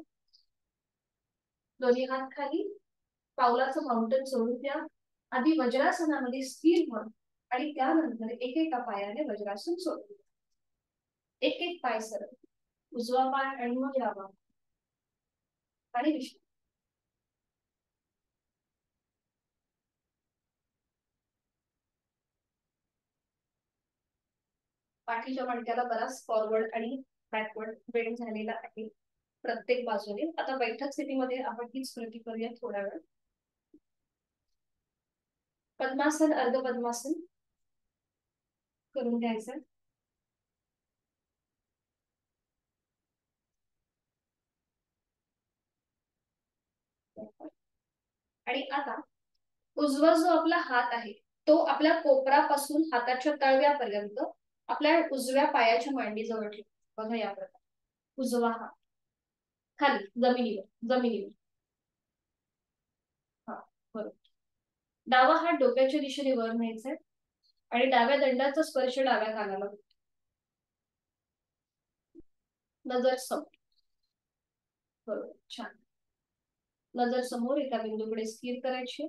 दोन्ही हात खाली. पावलाचं माउंटन सोडून द्या. आधी वज्रासनामध्ये स्थिर व्हा आणि त्यानंतर एकेका पायाने वज्रासन सोडून द्या. एक एक पाय सरळ. उजवा पाय आणि मग डावा. आणि विश्रांती. पाठीच्या मणक्याला बराच फॉरवर्ड आणि बॅकवर्ड बेंड झालेला आहे प्रत्येक बाजूने. आता बैठक स्थितीमध्ये आपण ही स्मृती करूया थोडा वेळ. पद्मासन अर्ध पद्मासन करून घ्यायचं. आणि आता उजवा जो आपला हात आहे तो आपल्या कोपरापासून हाताच्या तळव्यापर्यंत आपल्या उजव्या पायाच्या मांडीजवळ ठेवा. बघा या प्रकारे. उजवा हात खाली जमिनीवर. हा बरोबर. डावा हात डोक्याच्या दिशेने वर न्यायचा आहे आणि डाव्या दंडाचा स्पर्श डाव्या कानाला होतो. नजर सम. बरोबर. छान. नजर समोर एका बिंदूकडे स्थिर करायची.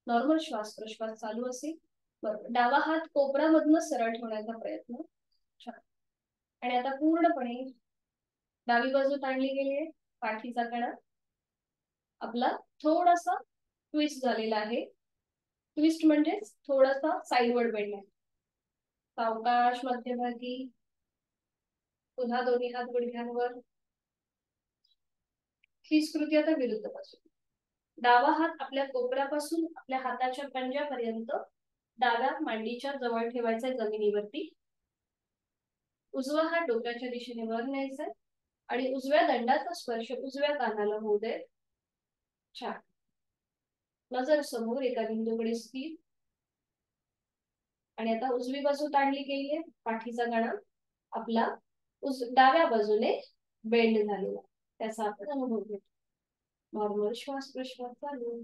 नॉर्मल श्वास प्रश्वास चालू असेल. बरोबर. डावा हात कोपरामधून सरळ ठेवण्याचा प्रयत्न. छान. आणि आता पूर्णपणे डावी बाजू ताणली गेली आहे. पाठीचा कणा आपला थोडासा ट्विस्ट झालेला आहे. ट्विस्ट म्हणजे थोडासा साईडवर्ड बेंड आहे. सावकाश मध्यभागी. पुन्हा दोन्ही हात गुडघ्यांवर. ही स्कृती आता विरुद्ध बाजू. डावा हात आपल्या कोपऱ्यापासून आपल्या हाताच्या पंजापर्यंत डाव्या मांडीच्या जवळ ठेवायचा जमिनीवरती. उजवा हात डोक्याच्या दिशेने वर न्यायचा आणि उजव्या दंडाचा स्पर्श उजव्या कानाला होऊ दे. छान. नजर समोर एका बिंदूकडे स्थिर. आणि आता उजवी बाजू ताणली गेली आहे. पाठीचा कणा आपला डाव्या बाजूने बेंड झालेला, त्याचा आपण अनुभव घेतो. नॉर्मल श्वास प्रश्वास चालू.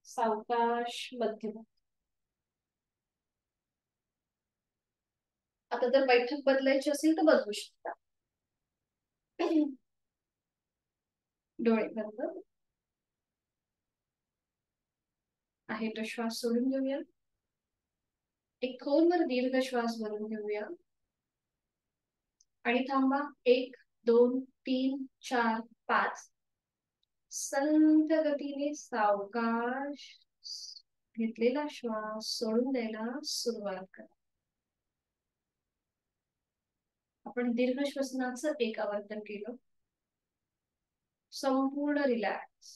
सावकाश मध्यम. आता जर बैठक बदलायची असेल तर बदलू शकता. डोळे बंद. आहे तो श्वास सोडून घेऊया. एक खोलवर दीर्घ श्वास भरून घेऊया आणि थांबा. 1 2 3 4 5. संत गतीने सावकाश घेतलेला श्वास सोडून द्यायला सुरुवात करा. आपण दीर्घ श्वसनाचं एक आवर्तन केलं. संपूर्ण रिलॅक्स.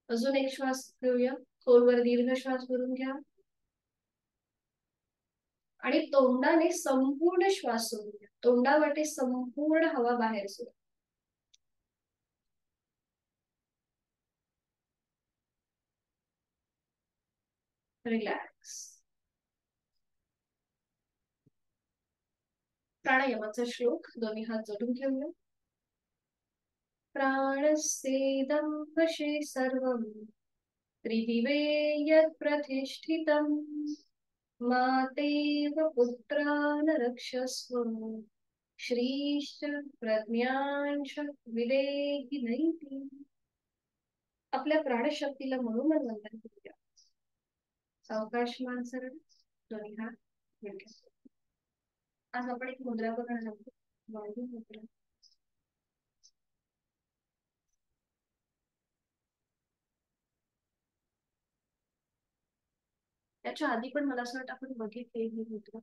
अजून एक श्वास घेऊया. खोलवर दीर्घ श्वास भरून घ्या आणि तोंडाने संपूर्ण श्वास सोडून घ्या. तोंडावाटे संपूर्ण हवा बाहेर सोडा. रिलॅक्स. प्राणायामाचा श्लोक दोन्ही हात जोडून घेऊया. प्राणस्येदं वशे सर्वं त्रिदिवे यत् प्रतिष्ठितम् मातेव पुत्रान् रक्षस्व श्रीश्च प्रज्ञांच विदेहि नैति. आपल्या प्राणशक्तीला म्हणून वंदन करूया. सावकाश मान सरळ. दोन्ही हात गुडघ्यावर. आज आपण एक मुद्रा बघणार आहोत. वायू मुद्रा. त्याच्या आधी पण मला असं वाटतं आपण बघितले ही मुद्रा.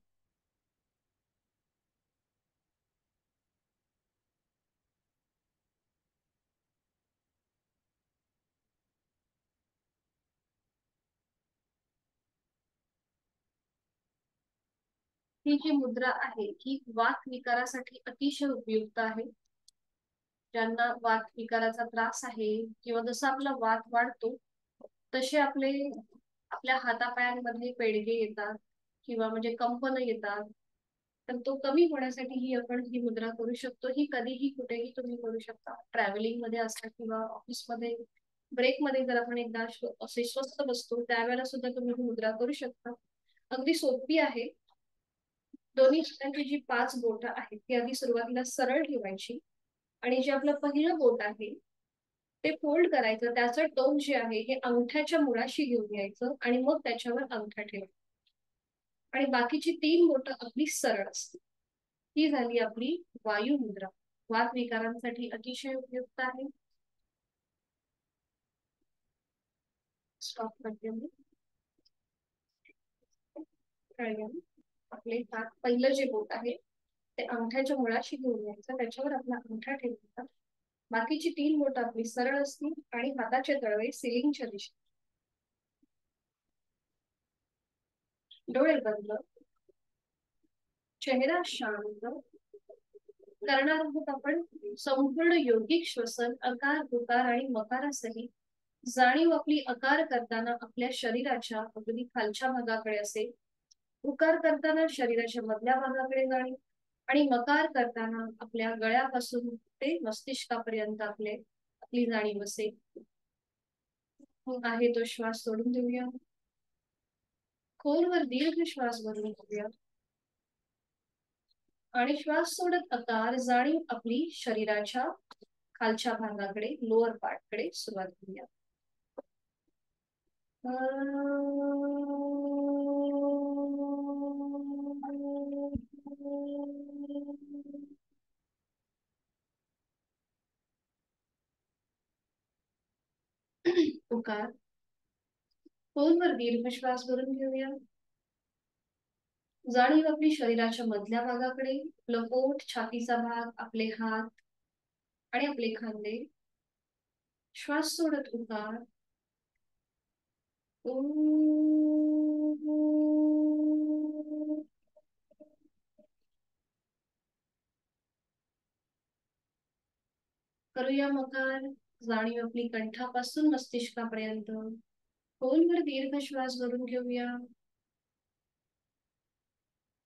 ही जी मुद्रा आहे ही वात विकारासाठी अतिशय उपयुक्त आहे. ज्यांना वात विकाराचा त्रास आहे किंवा जसं आपला वात वाढतो तसे आपल्या हातापायांमध्ये पेडगे येतात किंवा म्हणजे कंपन येतात, तर तो कमी होण्यासाठी ही मुद्रा करू शकतो. ही कधीही कुठेही तुम्ही करू शकता. ट्रॅव्हलिंग मध्ये असता किंवा ऑफिस मध्ये ब्रेक मध्ये जर आपण एकदा असे स्वस्थ बसतो त्यावेळेला सुद्धा तुम्ही ही मुद्रा करू शकता. अगदी सोपी आहे. दोन्ही हातांची जी 5 बोटं आहेत ती आधी सुरुवातीला सरळ ठेवायची आणि जे आपलं पहिलं बोट आहे ते फोल्ड करायचं. त्याचं टोक जे आहे हे अंगठ्याच्या मुळाशी घेऊन यायचं आणि मग त्याच्यावर अंगठा ठेवायचा आणि बाकीची 3 बोटं आपली सरळ असतील. ही झाली आपली वायू मुद्रा. वात विकारांसाठी अतिशय उपयुक्त आहे. स्टॉप करते मी. आपले हात पहिलं जे बोट आहे ते अंगठ्याच्या मुळाशी घेऊन यायचं. त्याच्यावर आपला अंगठा ठेवायचा. बाकीची 3 बोटं आपली सरळ असतील आणि हाताचे तळवे सिलिंगच्या दिशेने. डोळे बंद. चेहरा शांत. करणार आहोत आपण संपूर्ण योगिक श्वसन अकार उकार आणि मकारासहित. जाणीव आपली अकार करताना आपल्या शरीराच्या अगदी खालच्या भागाकडे असेल. उकार करताना शरीराच्या मधल्या भागाकडे जाणीव आणि मकार करताना आपल्या गळ्यापासून ते मस्तिष्कापर्यंत आपली जाणीव असेल. आहे तो श्वास सोडून देऊया. खोलवर दीर्घ श्वास भरून घेऊया आणि श्वास सोडत आकार जाणीव आपली शरीराच्या खालच्या भागाकडे, लोअर पार्ट कडे सुरुवात करूया. उकार. खोलवर दीर्घ श्वास भरून घेऊया. जाणीव आपली शरीराच्या मधल्या भागाकडे, आपलं पोट, छातीचा भाग, आपले हात आणि आपले खांदे. श्वास सोडत उकार. करूया मकार. जाणीव आपली कंठापासून मस्तिष्कापर्यंत. खोलवर दीर्घ श्वास भरून घेऊया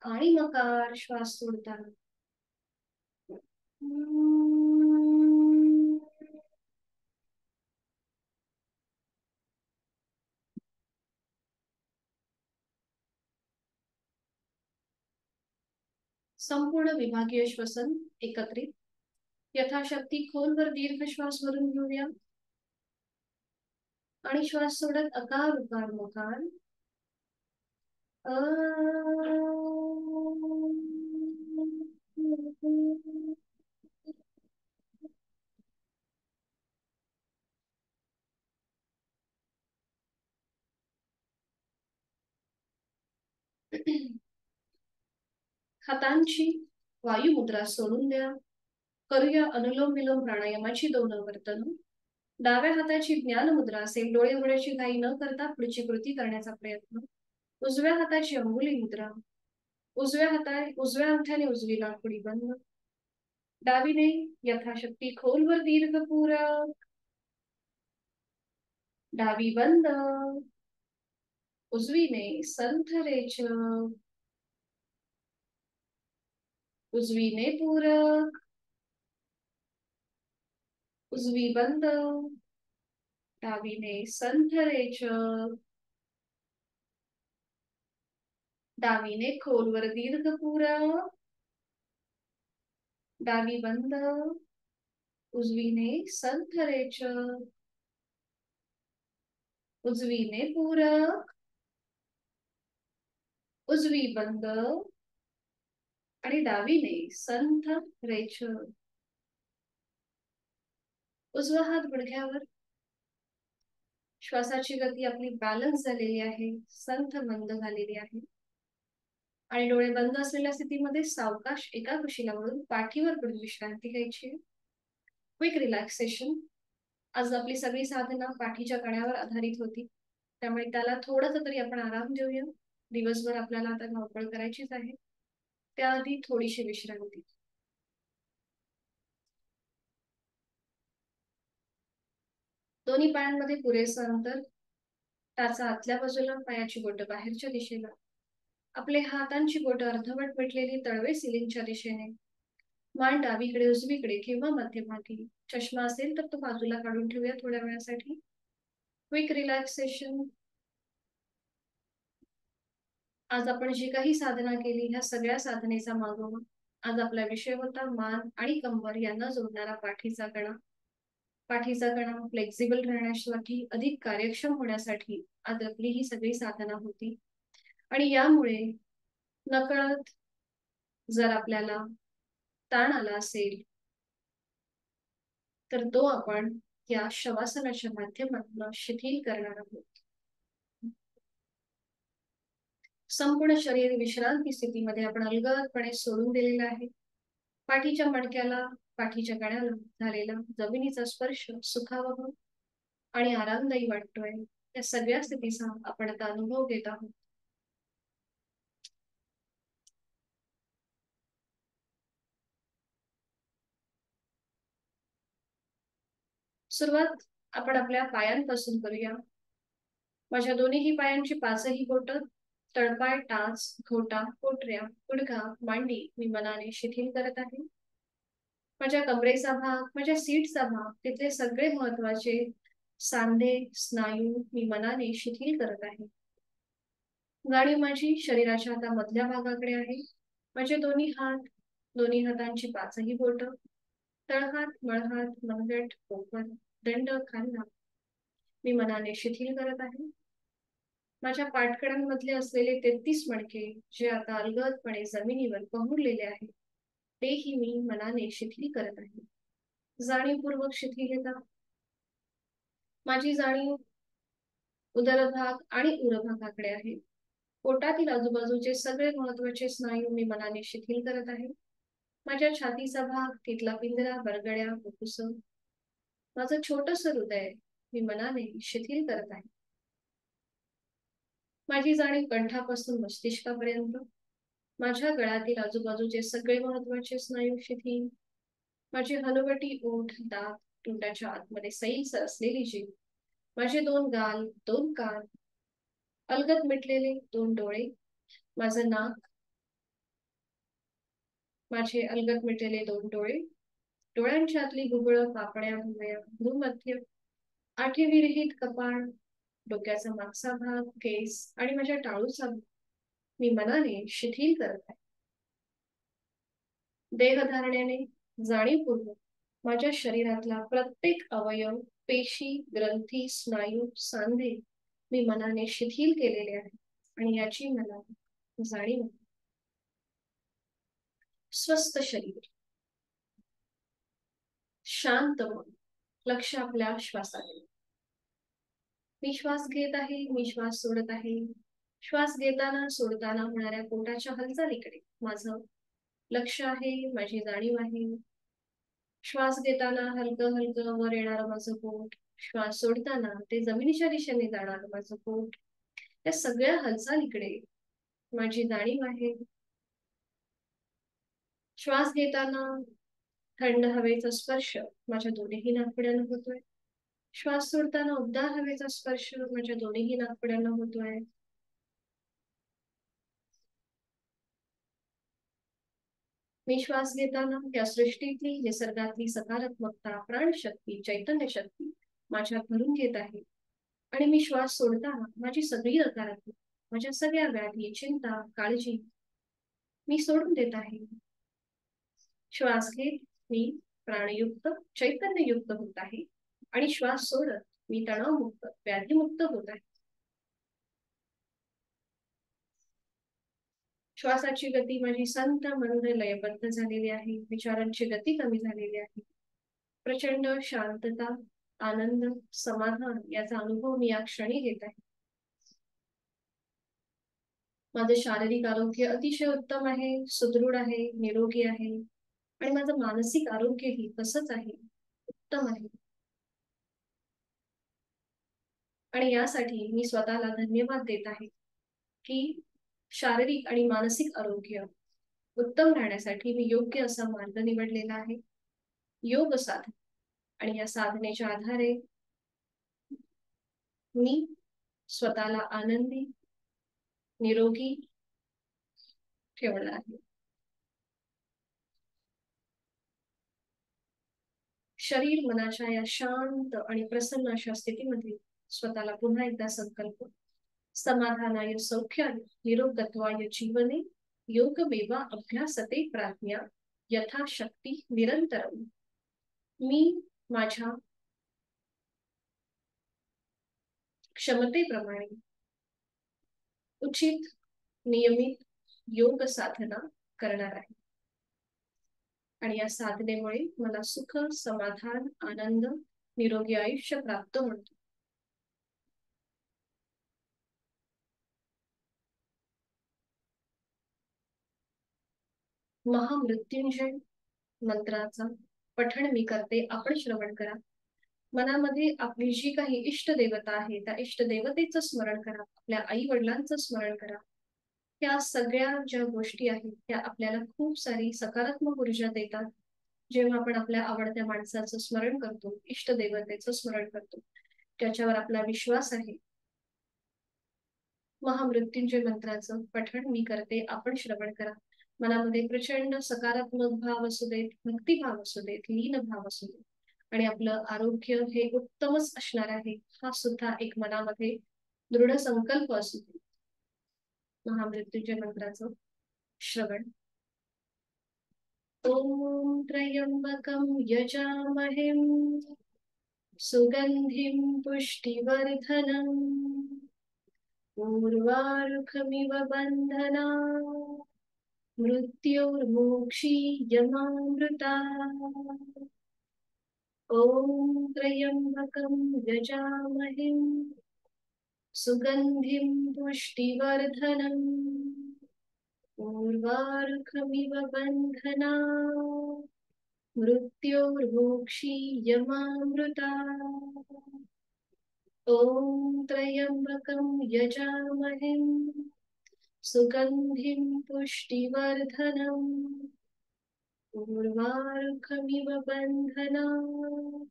आणि मकार श्वास सोडताना संपूर्ण विभागीय श्वसन एकत्रित. यथाशक्ती खोलवर दीर्घ श्वास भरून घेऊया आणि श्वास सोडत अकार उकार मकार. हातांची वायू मुद्रा सोडून द्या. करूया अनुलोम विलोम प्राणायामाची 2 आवर्तन. डाव्या हाताची ज्ञान मुद्रा असेल. डोळे उघडायची घाई न करता पुढची कृती करण्याचा प्रयत्न. उजव्या हाताची अंगुली मुद्रा. उजव्या अंगठ्याने उजवी नाकपुडी बंद. डावीने यथाशक्ती खोलवर दीर्घ पूरक. डावी बंद. उजवीने संथ रेचक. उजवीने पूरक. उजवी बंद. डावीने संथ रेचक. डावीने खोलवर दीर्घ पूरक. डावी बंद. उजवीने संथ रेचक. उजवीने पूरक. उजवी बंद आणि डावीने संथ रेचक. उजवा हात गुडघ्यावर. श्वासाची गती आपली बॅलन्स झालेली आहे, संथ मंद झालेली आहे आणि डोळे बंद असलेल्या स्थितीमध्ये सावकाश एका कुशीला वळून पाठीवर पडून विश्रांती घ्यायची. Quick relaxation. आज आपली सगळी साधना पाठीच्या कण्यावर आधारित होती, त्यामुळे त्याला थोडंसं तरी आपण आराम देऊया. दिवसभर आपल्याला आता धावपळ करायचीच आहे, त्याआधी थोडीशी विश्रांती. दोन्ही पायांमध्ये पुरेसं अंतर. टाचा आतल्या बाजूला, पायाची बोटं बाहेरच्या दिशेला. आपले हातांची बोटं अर्धवट पेटलेली, तळवे सिलिंगच्या दिशेने. मान डावीकडे उजवीकडे किंवा मध्यभागी. चष्मा असेल तर तो बाजूला काढून ठेवूया थोड्या वेळासाठी. Quick relaxation. आज आपण जी काही साधना केली, ह्या सगळ्या साधनेचा मागोवा आज आपला विषय होता मान आणि कंबर यांना जोडणारा पाठीचा कणा. पाठीचा कणा फ्लेक्झिबल राहण्यासाठी, अधिक कार्यक्षम होण्यासाठी आज आपली ही सगळी साधना होती. आणि यामुळे नकळत जर आपल्याला ताण आला असेल तर तो आपण या शवासनाच्या माध्यमातून शिथिल करणार आहोत. संपूर्ण शरीर विश्रांती स्थितीमध्ये आपण अलगदपणे सोडून दिलेलं आहे. पाठीच्या मणक्याला, पाठीच्या कण्याला झालेला जमिनीचा स्पर्श सुखावह आणि आरामदायी वाटतोय. या सगळ्या स्थितीचा आपण आता अनुभव घेत आहोत. सुरुवात आपण आपल्या पायांपासून करूया. माझ्या दोन्ही पायांची पाचही बोटं, तळपाय, टाच, घोटा, पोटऱ्या, गुडघा, मांडी मी मनाने शिथिल करत आहे. माझ्या कमरेचा भाग, माझ्या सीटचा भाग, तिथले सगळे महत्वाचे सांधे, स्नायू मी मनाने शिथिल करत आहे. जाणीव माझी शरीराच्या आता मधल्या भागाकडे आहे. माझे दोन्ही हात, दोन्ही हातांची पाचही बोट, तळहात, मळहात, मनगट, पोपट, दंड, खांदा मी मनाने शिथिल करत आहे. माझ्या पाठकडांमधले असलेले 33 मणके जे आता अलगदपणे जमिनीवर पहुडलेले आहेत, तेही मी मनाने शिथिल करत आहे. जाणीवपूर्वक शिथिलता. माझी जाणीव उदरभाग आणि उरभागाकडे आहे. पोटातील आजूबाजूचे सगळे महत्वाचे स्नायू मी मनाने शिथिल करत आहे. माझ्या छातीचा भाग, तिथला पिंजरा, बरगड्या, फुफ्फुस, माझं छोटस हृदय मी मनाने शिथिल करत आहे. माझी जाणीव कंठापासून मस्तिष्कापर्यंत, माझ्या गळ्यातील आजूबाजूचे सगळे महत्वाचे स्नायू शिथिल, माझी हनुवटी, ओठ, दात, तोंडाच्या आतमध्ये सैल असलेली जीभ, माझे 2 गाल, 2 कान, अलगद मिटलेले 2 डोळे, माझं नाक, माझे अलगद मिटलेले 2 डोळे, डोळ्यांच्या आतली गुबळ, पापण्या, भुवया, भ्रूमध्य, आठीविरहित कपाळ, डोक्याचा मागचा भाग, केस आणि माझ्या टाळूचा भाग मी मनाने शिथिल करत आहे. देहधारण्याने जाणीवपूर्वक माझ्या शरीरातला प्रत्येक अवयव, पेशी, ग्रंथी, स्नायू, सांधे मी मनाने शिथिल केलेले आहे आणि याची मला जाणीव. स्वस्थ शरीर, शांत मन, लक्ष आपल्या श्वासाकडे. मी श्वास घेत आहे, मी श्वास सोडत आहे. श्वास घेताना सोडताना होणाऱ्या पोटाच्या हालचालीकडे माझं लक्ष आहे, माझी जाणीव आहे. श्वास घेताना हलकं हलकं वर येणारं माझं पोट, श्वास सोडताना ते जमिनीच्या दिशेने जाणारं माझं पोट, त्या सगळ्या हालचालीकडे माझी जाणीव आहे. श्वास घेताना थंड हवेचा स्पर्श माझ्या दोन्ही नाकपुड्यांना होतोय. श्वास सोडताना उबदार हवेचा स्पर्श माझ्या दोन्ही नाकपुड्यांना होतोय. मी श्वास घेताना या सृष्टीतली, निसर्गातली सकारात्मकता, प्राणशक्ती, चैतन्य शक्ती माझ्यात भरून घेत आहे. आणि मी श्वास सोडताना माझी सगळी नकारात्मक, माझ्या सगळ्या व्याधी, चिंता, काळजी मी सोडून देत आहे. श्वास घेत मी प्राणयुक्त, चैतन्ययुक्त होत आहे आणि श्वास सोडत मी तणावमुक्त, व्याधीमुक्त होत आहे. श्वासाची गती माझी संत मंद लयबद्ध झालेली आहे. विचारांची गती कमी झालेली आहे. प्रचंड शांतता, आनंद, समाधान याचा अनुभव मी या क्षणी घेत आहे. माझे शारीरिक आरोग्य अतिशय उत्तम आहे, सुदृढ आहे, निरोगी आहे आणि माझं मानसिक आरोग्यही तसंच आहे, उत्तम आहे. आणि यासाठी मी स्वतःला धन्यवाद देत आहे की शारीरिक आणि मानसिक आरोग्य उत्तम राहण्यासाठी मी योग्य असा मार्ग निवडलेला आहे, योग साधना. आणि या साधनेच्या आधारे मी स्वतःला आनंदी, निरोगी ठेवणार आहे. शरीर मनाच्या या शांत आणि प्रसन्न अशा स्थितीमध्ये स्वतःला पुन्हा एकदा संकल्प, समाधानाय सौख्याय निरोगत्वाय जीवने योगमेवा अभ्यासते प्राज्ञा यथाशक्ती निरंतरम. मी माझ्या क्षमतेप्रमाणे उचित नियमित योग साधना करणार आहे आणि या साधनेमुळे मला सुख, समाधान, आनंद, निरोगी आयुष्य प्राप्त होतं. महामृत्युंजय मंत्राचा पठण मी करते, आपण श्रवण करा. मनामध्ये आपली जी काही इष्ट देवता आहे त्या इष्ट देवतेचं स्मरण करा, आपल्या आई वडिलांचं स्मरण करा. त्या सगळ्या ज्या गोष्टी आहेत त्या आपल्याला खूप सारी सकारात्मक ऊर्जा देतात. जेव्हा आपण आपल्या आवडत्या माणसाचं स्मरण करतो, इष्ट देवतेचं स्मरण करतो, त्याच्यावर आपला विश्वास आहे. महामृत्युंजय मंत्राचं पठण मी करते, आपण श्रवण करा. मनामध्ये प्रचंड सकारात्मक भाव असू देत, भक्तिभाव असू देत, लीन भाव असू देत आणि आपलं आरोग्य हे उत्तमच असणार आहे हा सुद्धा एक मनामध्ये दृढ संकल्प असू दे. महामृत्युंजय मंत्राचं श्रवण. ॐ त्र्यम्बकं यजामहे सुगन्धिं पुष्टिवर्धनम् उर्वारुकमिव बन्धनात् मृत्योर्मोक्षीयमामृतात्। ॐ त्र्यम्बकं यजामहे सुगन्धिं पुष्टिवर्धनम् उर्वारुकमिव बन्धनात् मृत्योर्मोक्षीयमामृतात्। ॐ त्र्यम्बकं यजामहे सुगन्धिं पुष्टिवर्धनम् उर्वारुकमिव बन्धनात्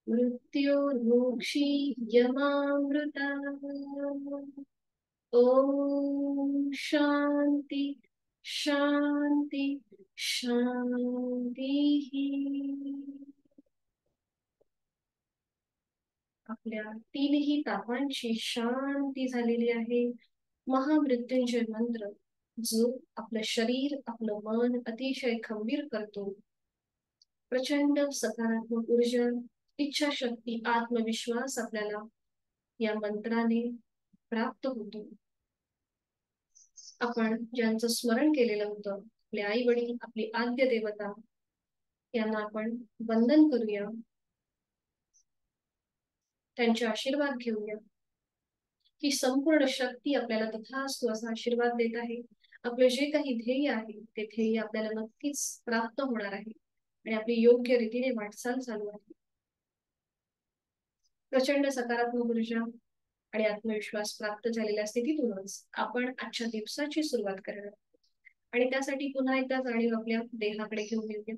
मृत्योर्मोक्षीयमामृतात्। ॐ शान्ति शान्ति शान्तिः। आपल्या तीनही तापांची शांती झालेली आहे। महामृत्युंजय मंत्र जो आपलं शरीर आपलं मन अतिशय खंबीर करतो। प्रचंड सकारात्मक ऊर्जा, इच्छाशक्ती, आत्मविश्वास आपल्याला या मंत्राने प्राप्त होतो। आपण ज्यांचं स्मरण केलेलं होतं, आपले आई वडील, आपली आद्य देवता, यांना आपण वंदन करूया, त्यांचे आशीर्वाद घेऊया। ही संपूर्ण शक्ती आपल्याला तथास्तु असा आशीर्वाद देत आहे। आपले जे काही ध्येय आहे ते ध्येय आपल्याला नक्कीच प्राप्त होणार आहे आणि आपली योग्य रीतीने वाटचाल चालू आहे। प्रचंड सकारात्मक ऊर्जा आणि आत्मविश्वास प्राप्त झालेल्या स्थितीतूनच आपण आजच्या दिवसाची सुरुवात करणार आणि त्यासाठी पुन्हा एकदा जाणीव आपल्या देहाकडे घेऊन येऊया।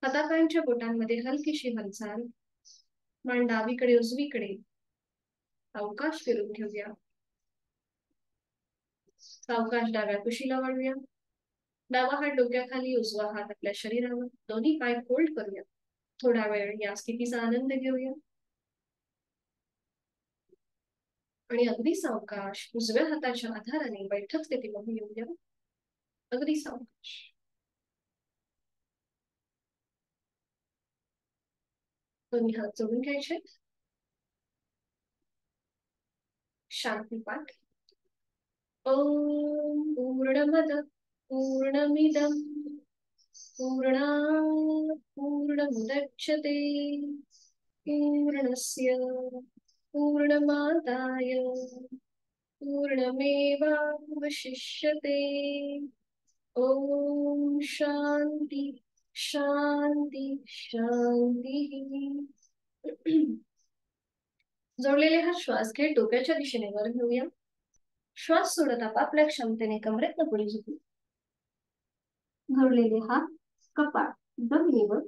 हातापायांच्या बोटांमध्ये हलकीशी हालचाल, मान डावीकडे उजवीकडे सावकाश फिरून घेऊया। सावकाश डाव्या कुशीला वळूया। डावा हात डोक्याखाली, उजवा हात आपल्या शरीरावर, दोन्ही पाय फोल्ड करूया। थोडा वेळ या स्थितीचा आनंद घेऊया आणि अगदी सावकाश उजव्या हाताच्या आधाराने बैठक स्थितीमध्ये येऊया। अगदी सावकाश। दोन्ही हात जोडून घ्यायचे। शांती पाठ। ओम पूर्णमद पूर्णमिदं पूर्णात् पूर्णमुदच्यते पूर्णस्य पूर्णमादाय पूर्णमेवावशिष्यते। ओम शांति शांति शांति। जोडलेले हात श्वास घेत डोक्याच्या दिशेने वर घेऊया। श्वास सोडत आपापल्या क्षमतेने कमरेतनं पुढे झुकू। जोडलेले हात कपाळ जमिनीवर।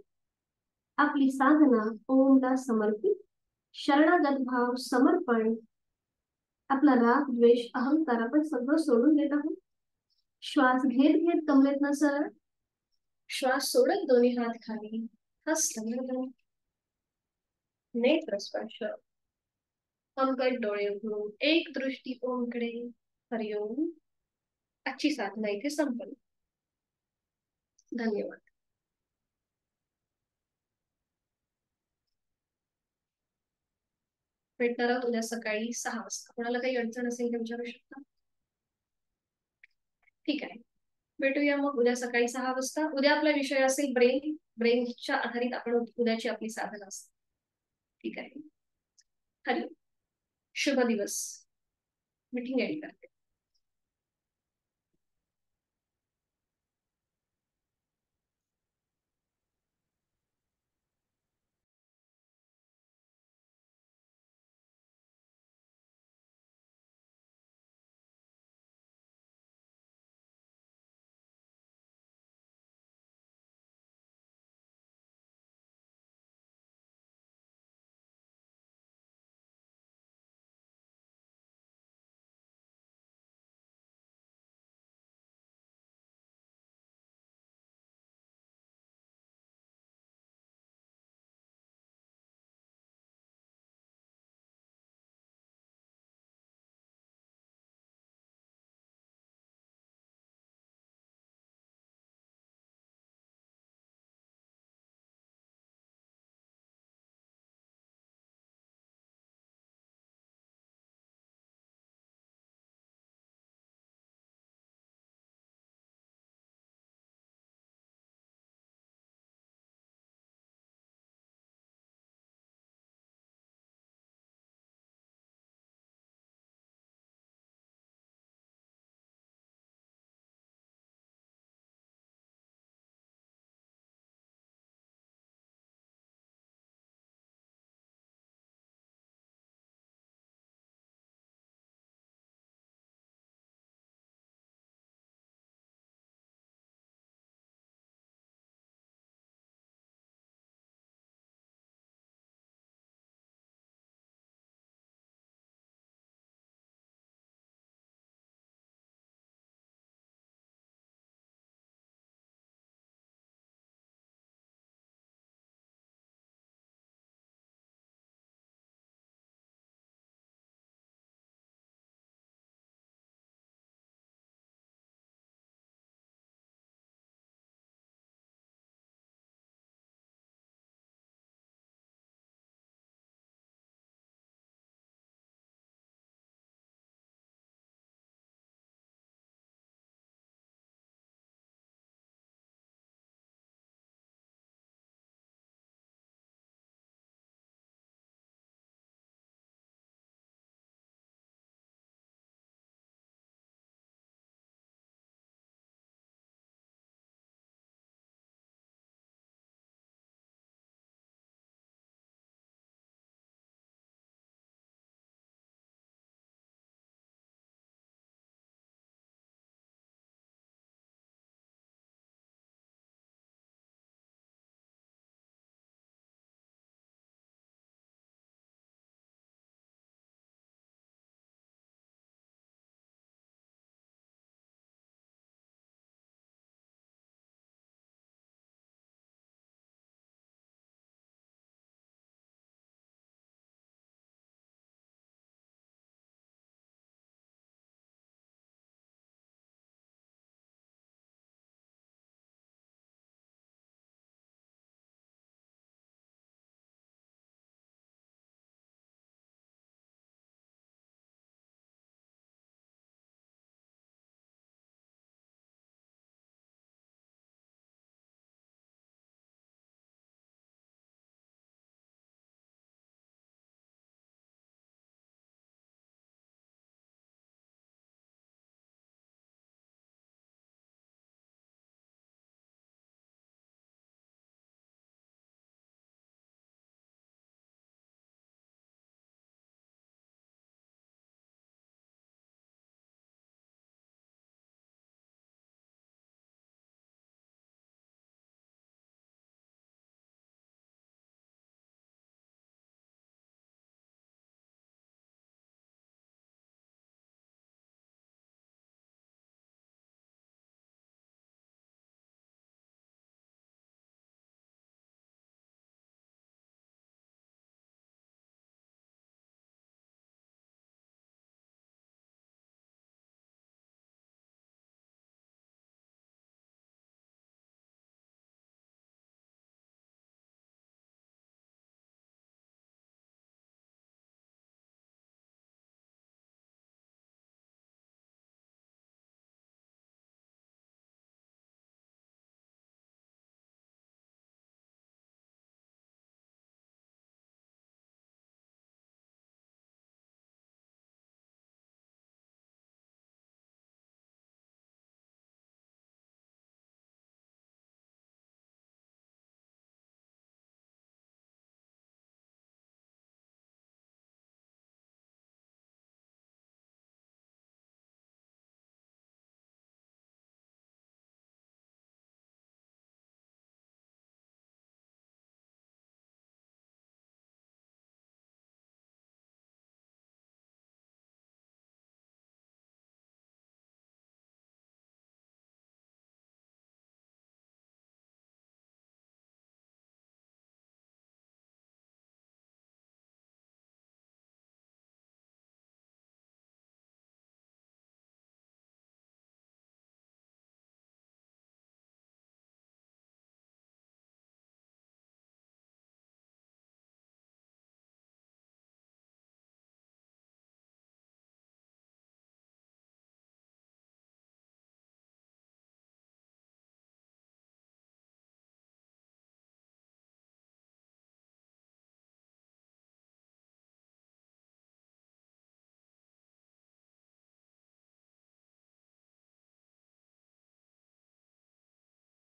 आपली साधना ओमला समर्पित, शरणागत भाव, समर्पण। आपला राग, द्वेष, अहंकार आपण सगळं सोडून देत आहोत। श्वास घेत घेत कमरेतनं सरळ, श्वास सोडत दोन्ही हात खाली, हस्तमैथुन, नेत्र स्पर्श, अंकट डोळे उघडून एक दृष्टी ओमकडे। हरिओम। आजची साधना इथे संपली। धन्यवाद। भेटणार आहोत उद्या सकाळी 6 वाजता। कोणाला काही अडचण असेल तर विचारू शकता। ठीक आहे, भेटूया मग उद्या सकाळी 6 वाजता। उद्या आपला विषय असेल ब्रेन। ब्रेनच्या आधारित आपण उद्याची आपली साधना असेल। ठीक आहे, हरि शुभ दिवस। मीटिंग एंड करते।